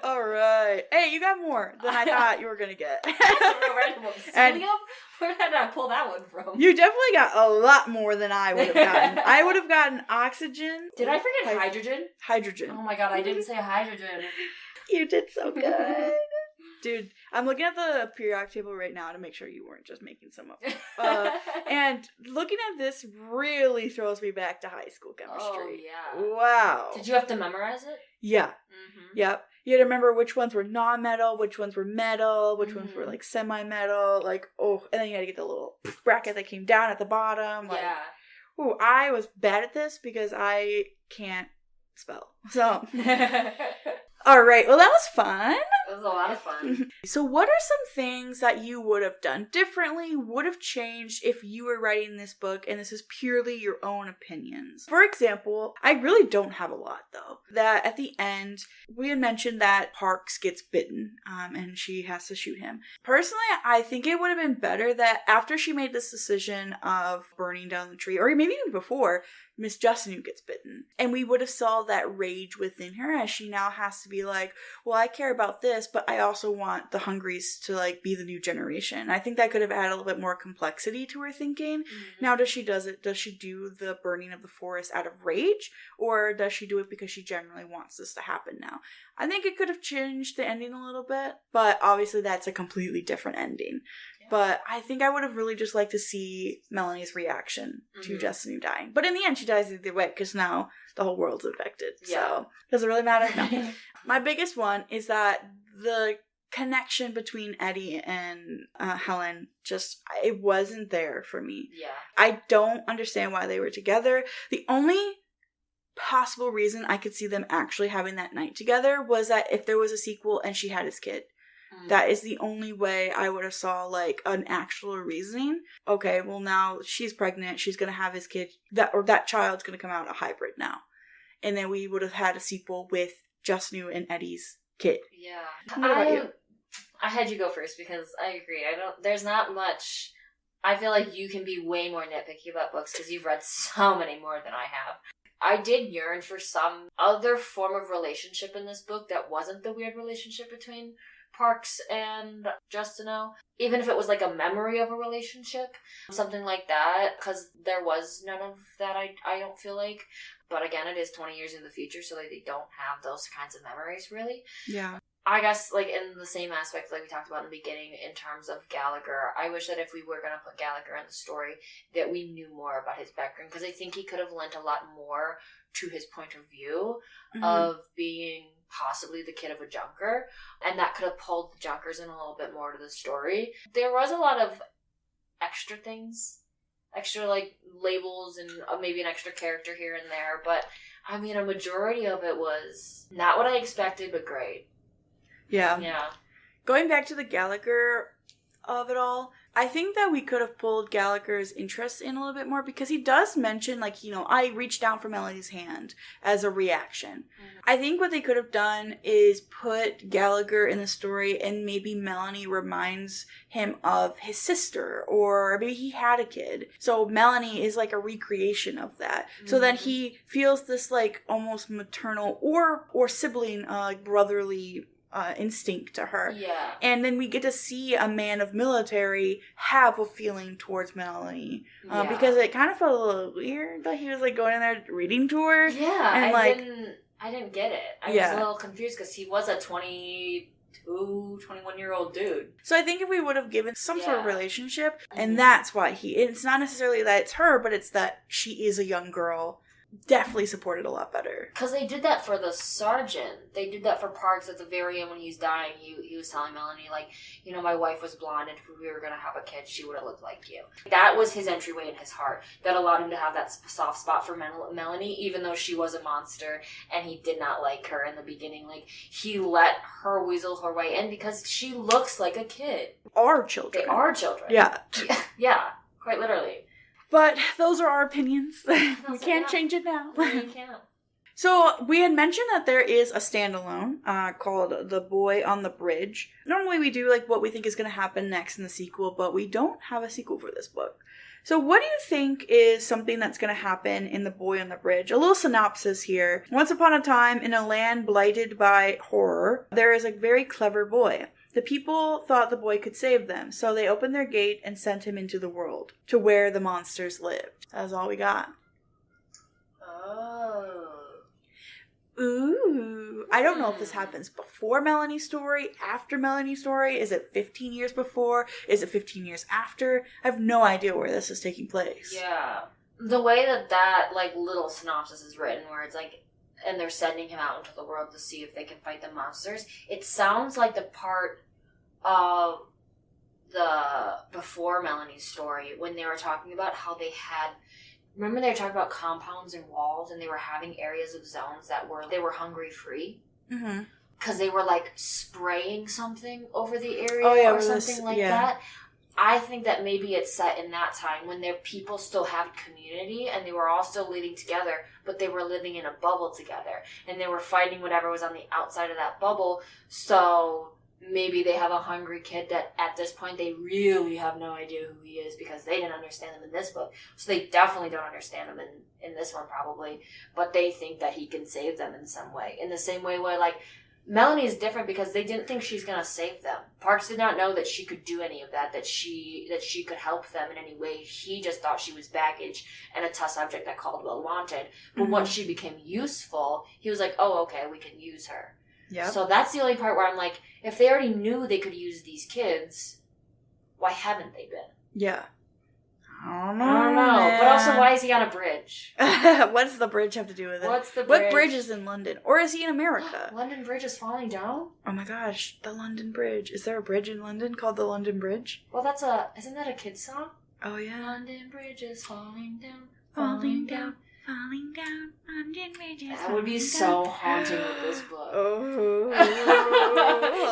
All right. Hey, you got more than I thought you were gonna get. That's a real random one. Celium? Where did I pull that one from? You definitely got a lot more than I would have gotten. I would have gotten oxygen. Did I forget hydrogen? Hydrogen. Oh my god, I didn't say hydrogen. You did so good. Dude, I'm looking at the periodic table right now to make sure you weren't just making some up. And looking at this really throws me back to high school chemistry. Oh, yeah. Wow. Did you have to memorize it? Yeah. Mm-hmm. Yep. You had to remember which ones were non-metal, which ones were metal, which ones were like semi-metal, and then you had to get the little bracket that came down at the bottom. Yeah. Ooh, I was bad at this because I can't spell. So, all right. Well, that was fun. It was a lot of fun. So what are some things that you would have done differently, would have changed if you were writing this book, and this is purely your own opinions? For example, I really don't have a lot, though. That at the end, we had mentioned that Parks gets bitten, and she has to shoot him. Personally, I think it would have been better that after she made this decision of burning down the tree, or maybe even before, Miss Justinu gets bitten. And we would have saw that rage within her as she now has to be like, well, I care about this, but I also want the Hungries to be the new generation. I think that could have added a little bit more complexity to her thinking. Mm-hmm. Now, does she do the burning of the forest out of rage, or does she do it because she generally wants this to happen now? I think it could have changed the ending a little bit, but obviously that's a completely different ending. Yeah. But I think I would have really just liked to see Melanie's reaction to Justinu dying. But in the end, she dies either way because now the whole world's infected. Yeah. So does it really matter? No. My biggest one is that the connection between Eddie and Helen it wasn't there for me. Yeah. I don't understand why they were together. The only possible reason I could see them actually having that night together was that if there was a sequel and she had his kid. That is the only way I would have saw an actual reasoning. Okay, well now she's pregnant, she's gonna have his kid, that child's gonna come out a hybrid now. And then we would have had a sequel with Justinu and Eddie's kid. Yeah. What about you? I had you go first because I agree. There's not much. I feel like you can be way more nitpicky about books because you've read so many more than I have. I did yearn for some other form of relationship in this book that wasn't the weird relationship between Parks and Justinu, even if it was a memory of a relationship, something like that, because there was none of that, I don't feel like. But again, it is 20 years in the future, so they don't have those kinds of memories, really. Yeah. I guess, in the same aspect we talked about in the beginning, in terms of Gallagher, I wish that if we were going to put Gallagher in the story, that we knew more about his background, because I think he could have lent a lot more to his point of view of being possibly the kid of a junker, and that could have pulled the junkers in a little bit more to the story. There was a lot of extra things, extra labels and maybe an extra character here and there, but I mean a majority of it was not what I expected, but great. Yeah. Going back to the Gallagher, of it all. I think that we could have pulled Gallagher's interest in a little bit more because he does mention, like, I reached down for Melanie's hand as a reaction. Mm-hmm. I think what they could have done is put Gallagher in the story and maybe Melanie reminds him of his sister, or maybe he had a kid. So Melanie is like a recreation of that. Mm-hmm. So then he feels this like almost maternal or sibling, brotherly instinct to her. Yeah. And then we get to see a man of military have a feeling towards Melanie. Because it kind of felt a little weird that he was like going in there reading to her. Yeah. And I didn't get it. I was a little confused because he was a 21-year-old dude. So I think if we would have given some sort of relationship, and that's why it's not necessarily that it's her, but it's that she is a young girl. Definitely supported a lot better. Because they did that for the sergeant. They did that for Parks at the very end when he's dying. He was telling Melanie, like, my wife was blonde, and if we were going to have a kid, she would have looked like you. That was his entryway in his heart. That allowed him to have that soft spot for Melanie, even though she was a monster, and he did not like her in the beginning. Like, he let her weasel her way in because she looks like a kid. Our children. They are children. Yeah. Yeah, quite literally. But those are our opinions. We can't change it now. We can't. So we had mentioned that there is a standalone called The Boy on the Bridge. Normally we do like what we think is going to happen next in the sequel, but we don't have a sequel for this book. So what do you think is something that's going to happen in The Boy on the Bridge? A little synopsis here. Once upon a time, in a land blighted by horror, there is a very clever boy. The people thought the boy could save them, so they opened their gate and sent him into the world, to where the monsters lived. That's all we got. Oh. Ooh. I don't know if this happens before Melanie's story, after Melanie's story. Is it 15 years before? Is it 15 years after? I have no idea where this is taking place. Yeah. The way that like, little synopsis is written, where it's like, and they're sending him out into the world to see if they can fight the monsters. It sounds like the part of the before Melanie's story when they were talking about how they had. Remember they were talking about compounds and walls, and they were having areas of zones they were hungry free. Mm-hmm. Because they were like spraying something over the area or something like that. I think that maybe it's set in that time when their people still had community and they were all still living together, but they were living in a bubble together and they were fighting whatever was on the outside of that bubble. So maybe they have a hungry kid that at this point they really have no idea who he is because they didn't understand him in this book. So they definitely don't understand him in this one probably, but they think that he can save them in some way. In the same way where like Melanie is different because they didn't think she's going to save them. Parks did not know that she could do any of that she could help them in any way. He just thought she was baggage and a test subject that Caldwell wanted. But once she became useful, he was like, oh, okay, we can use her. Yep. So that's the only part where I'm like, if they already knew they could use these kids, why haven't they been? Yeah. I don't know. Man. But also, why is he on a bridge? What does the bridge have to do with it? What's the bridge? What bridge is in London? Or is he in America? London Bridge is falling down? Oh my gosh, the London Bridge. Is there a bridge in London called the London Bridge? Well, isn't that a kid's song? Oh yeah. London Bridge is falling down, falling down. Falling down, London Bridge. That would be so haunting with this book. Oh.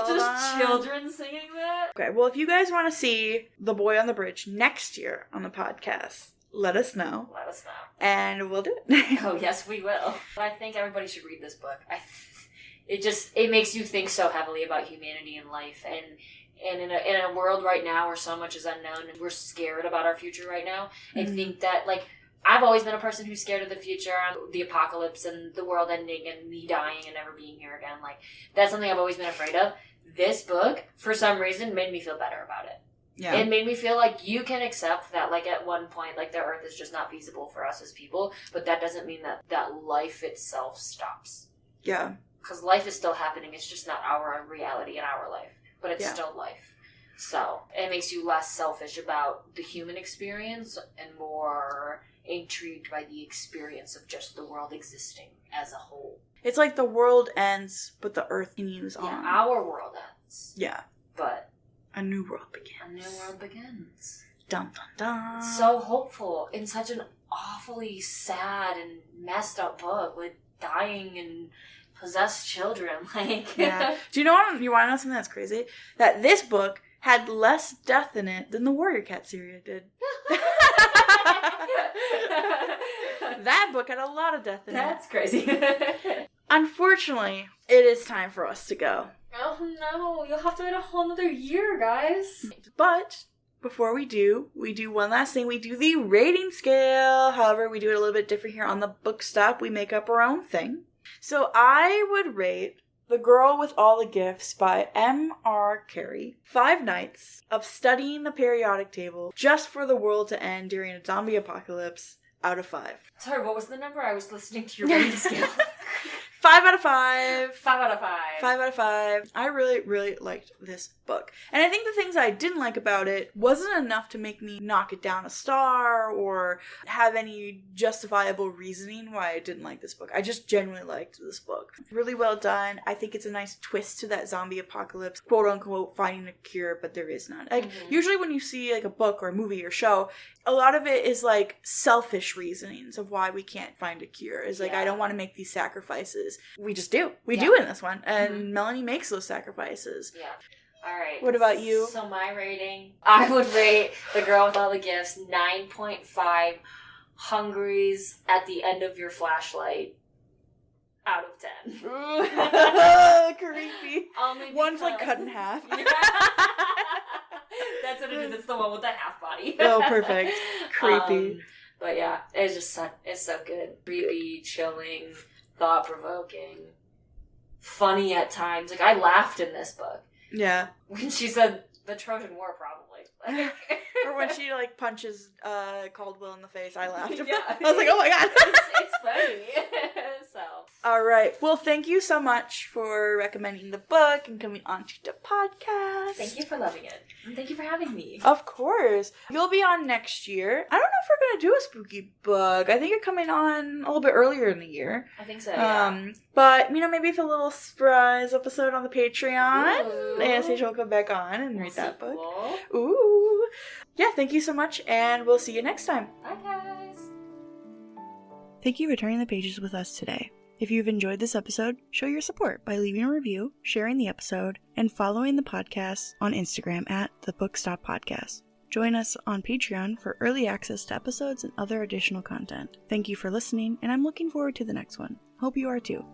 Just children singing that? Okay, well, if you guys want to see The Boy on the Bridge next year on the podcast, let us know. Let us know. And we'll do it. Oh, yes, we will. I think everybody should read this book. It makes you think so heavily about humanity and life. And in a world right now where so much is unknown and we're scared about our future right now, I think that, like, I've always been a person who's scared of the future, the apocalypse and the world ending and me dying and never being here again. Like, that's something I've always been afraid of. This book, for some reason, made me feel better about it. Yeah. It made me feel like you can accept that, like, at one point, like, the earth is just not feasible for us as people, but that doesn't mean that life itself stops. Yeah. Because life is still happening. It's just not our reality in our life, but it's still life. So, it makes you less selfish about the human experience and more intrigued by the experience of just the world existing as a whole. It's like the world ends, but the earth continues on. Yeah, our world ends. Yeah. But a new world begins. A new world begins. Dun dun dun. It's so hopeful in such an awfully sad and messed up book with dying and possessed children. Like, yeah. Do you know what? You want to know something that's crazy? That this book had less death in it than the Warrior Cat series did. That book had a lot of death in That's crazy. it. Unfortunately, it is time for us to go. Oh no, you'll have to wait a whole nother year, guys. But before we do one last thing. We do the rating scale. However, we do it a little bit different here on the Book Stop. We make up our own thing. So I would rate The Girl with All the Gifts by M.R. Carey 5 nights of studying the periodic table just for the world to end during a zombie apocalypse out of 5. Sorry, what was the number? I was listening to your rating scale. 5 out of 5. 5 out of 5. 5 out of 5. I really, really liked this book. And I think the things I didn't like about it wasn't enough to make me knock it down a star or have any justifiable reasoning why I didn't like this book. I just genuinely liked this book. Really well done. I think it's a nice twist to that zombie apocalypse, quote unquote, finding a cure, but there is none. Like, usually when you see like a book or a movie or show, a lot of it is like selfish reasonings of why we can't find a cure. It's like, I don't want to make these sacrifices. We just do. We do in this one. And Melanie makes those sacrifices. Yeah. All right. What about you? So my rating, I would rate The Girl with All the Gifts 9.5 hungries at the end of your flashlight out of 10. Creepy. Only One's like because- cut in half. Yeah. That's what it is. It's the one with the half body. Oh, perfect. Creepy. But yeah, it's just it's so good. Creepy, chilling, thought-provoking, funny at times. Like, I laughed in this book. Yeah. When she said the Trojan War, probably. Like, Or when she like punches Caldwell in the face, I laughed. Yeah. I was like, oh my god. it's funny. So. All right. Well, thank you so much for recommending the book and coming onto the podcast. Thank you for loving it. And thank you for having me. Of course. You'll be on next year. I don't know if we're going to do a spooky book. I think you're coming on a little bit earlier in the year. I think so, yeah. But, you know, maybe for a little surprise episode on the Patreon, Ooh. Anastasia will come back on and read that book. Cool. Ooh. Yeah, thank you so much, and we'll see you next time. Bye, guys. Thank you for turning the pages with us today. If you've enjoyed this episode, show your support by leaving a review, sharing the episode, and following the podcast on Instagram at The Book Stop Podcast. Join us on Patreon for early access to episodes and other additional content. Thank you for listening, and I'm looking forward to the next one. Hope you are too.